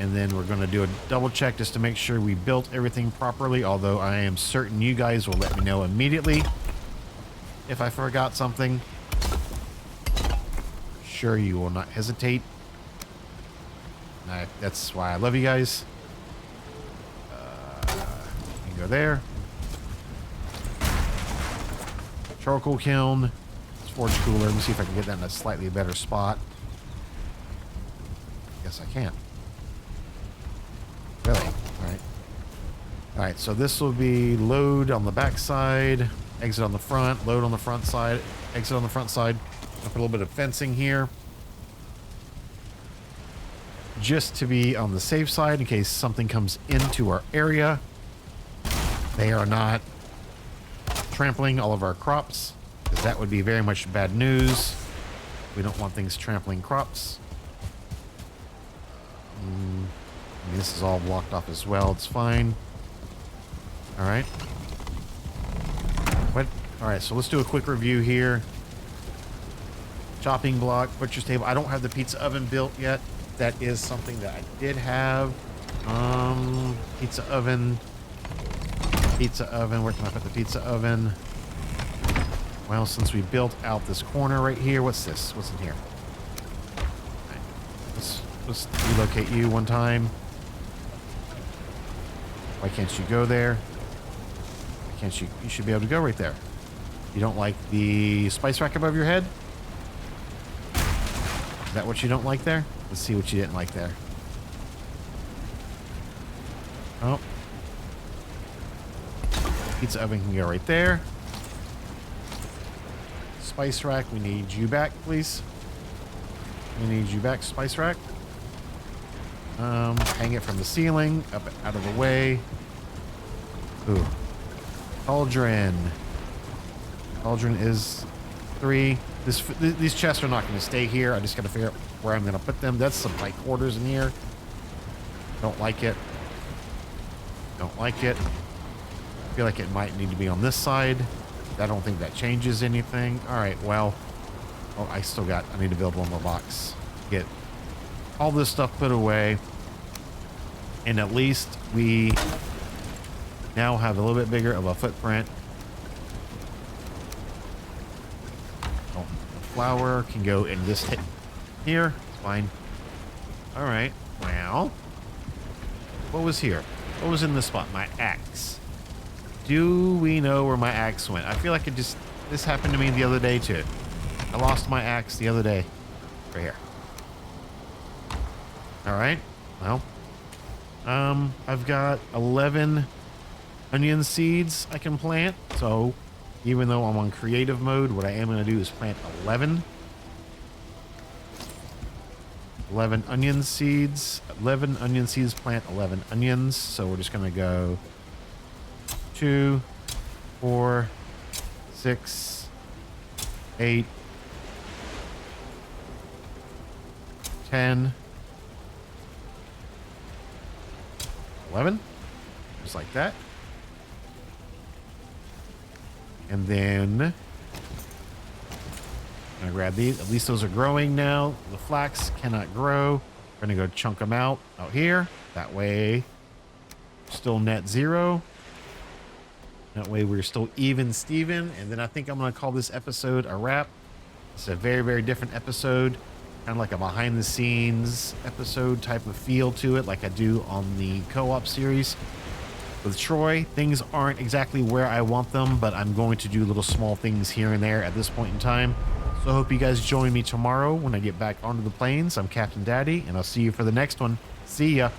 A: And then we're going to do a double check just to make sure we built everything properly, although I am certain you guys will let me know immediately if I forgot something. Sure, you will not hesitate. That's why I love you guys. You can go there. Charcoal kiln. Forge cooler. Let me see if I can get that in a slightly better spot. Guess I can't. Really? Alright. Alright, so this will be load on the back side, exit on the front, load on the front side, exit on the front side. I'll put a little bit of fencing here. Just to be on the safe side in case something comes into our area. They are not trampling all of our crops, because that would be very much bad news. We don't want things trampling crops. I mean, this is all blocked off as well. It's fine. All right. What? All right, so let's do a quick review here. Chopping block, butcher's table. I don't have the pizza oven built yet. That is something that I did have. Pizza oven. Pizza oven. Where can I put the pizza oven? Well, since we built out this corner right here, what's this? What's in here? All right. Let's relocate you one time. Why can't you go there? Why can't you? You should be able to go right there. You don't like the spice rack above your head? Is that what you don't like there? Let's see what you didn't like there. Oh. Pizza oven can go right there. Spice rack, we need you back, please. We need you back, spice rack. Hang it from the ceiling, up out of the way. Ooh. Cauldron. Cauldron is 3. These chests are not going to stay here. I just got to figure out where I'm going to put them. That's some light quarters in here. Don't like it. Don't like it. I feel like it might need to be on this side. I don't think that changes anything. All right, well. Oh, I need to build one more box. Get all this stuff put away. And at least we now have a little bit bigger of a footprint. Oh, the flour can go in this here. It's fine. All right. Well, what was here? What was in this spot? My axe. Do we know where my axe went? I feel like this happened to me the other day too. I lost my axe the other day. Right here. All right. Well, I've got 11 onion seeds I can plant. So even though I'm on creative mode, what I am going to do is plant 11 onion seeds. 11 onion seeds, plant 11 onions. So we're just going to go 2, 4, 6, 8, 10, 11, just like that. And then I'm gonna grab these. At least those are growing now. The flax cannot grow. We're gonna go chunk them out here. That way, still net 0. That way we're still even Steven. And then I think I'm gonna call this episode a wrap. It's a very, very different episode. Kind of like a behind the scenes episode type of feel to it, like I do on the co-op series. With Troy, things aren't exactly where I want them, but I'm going to do little small things here and there at this point in time. So I hope you guys join me tomorrow when I get back onto the plains. I'm Captain Daddy, and I'll see you for the next one. See ya.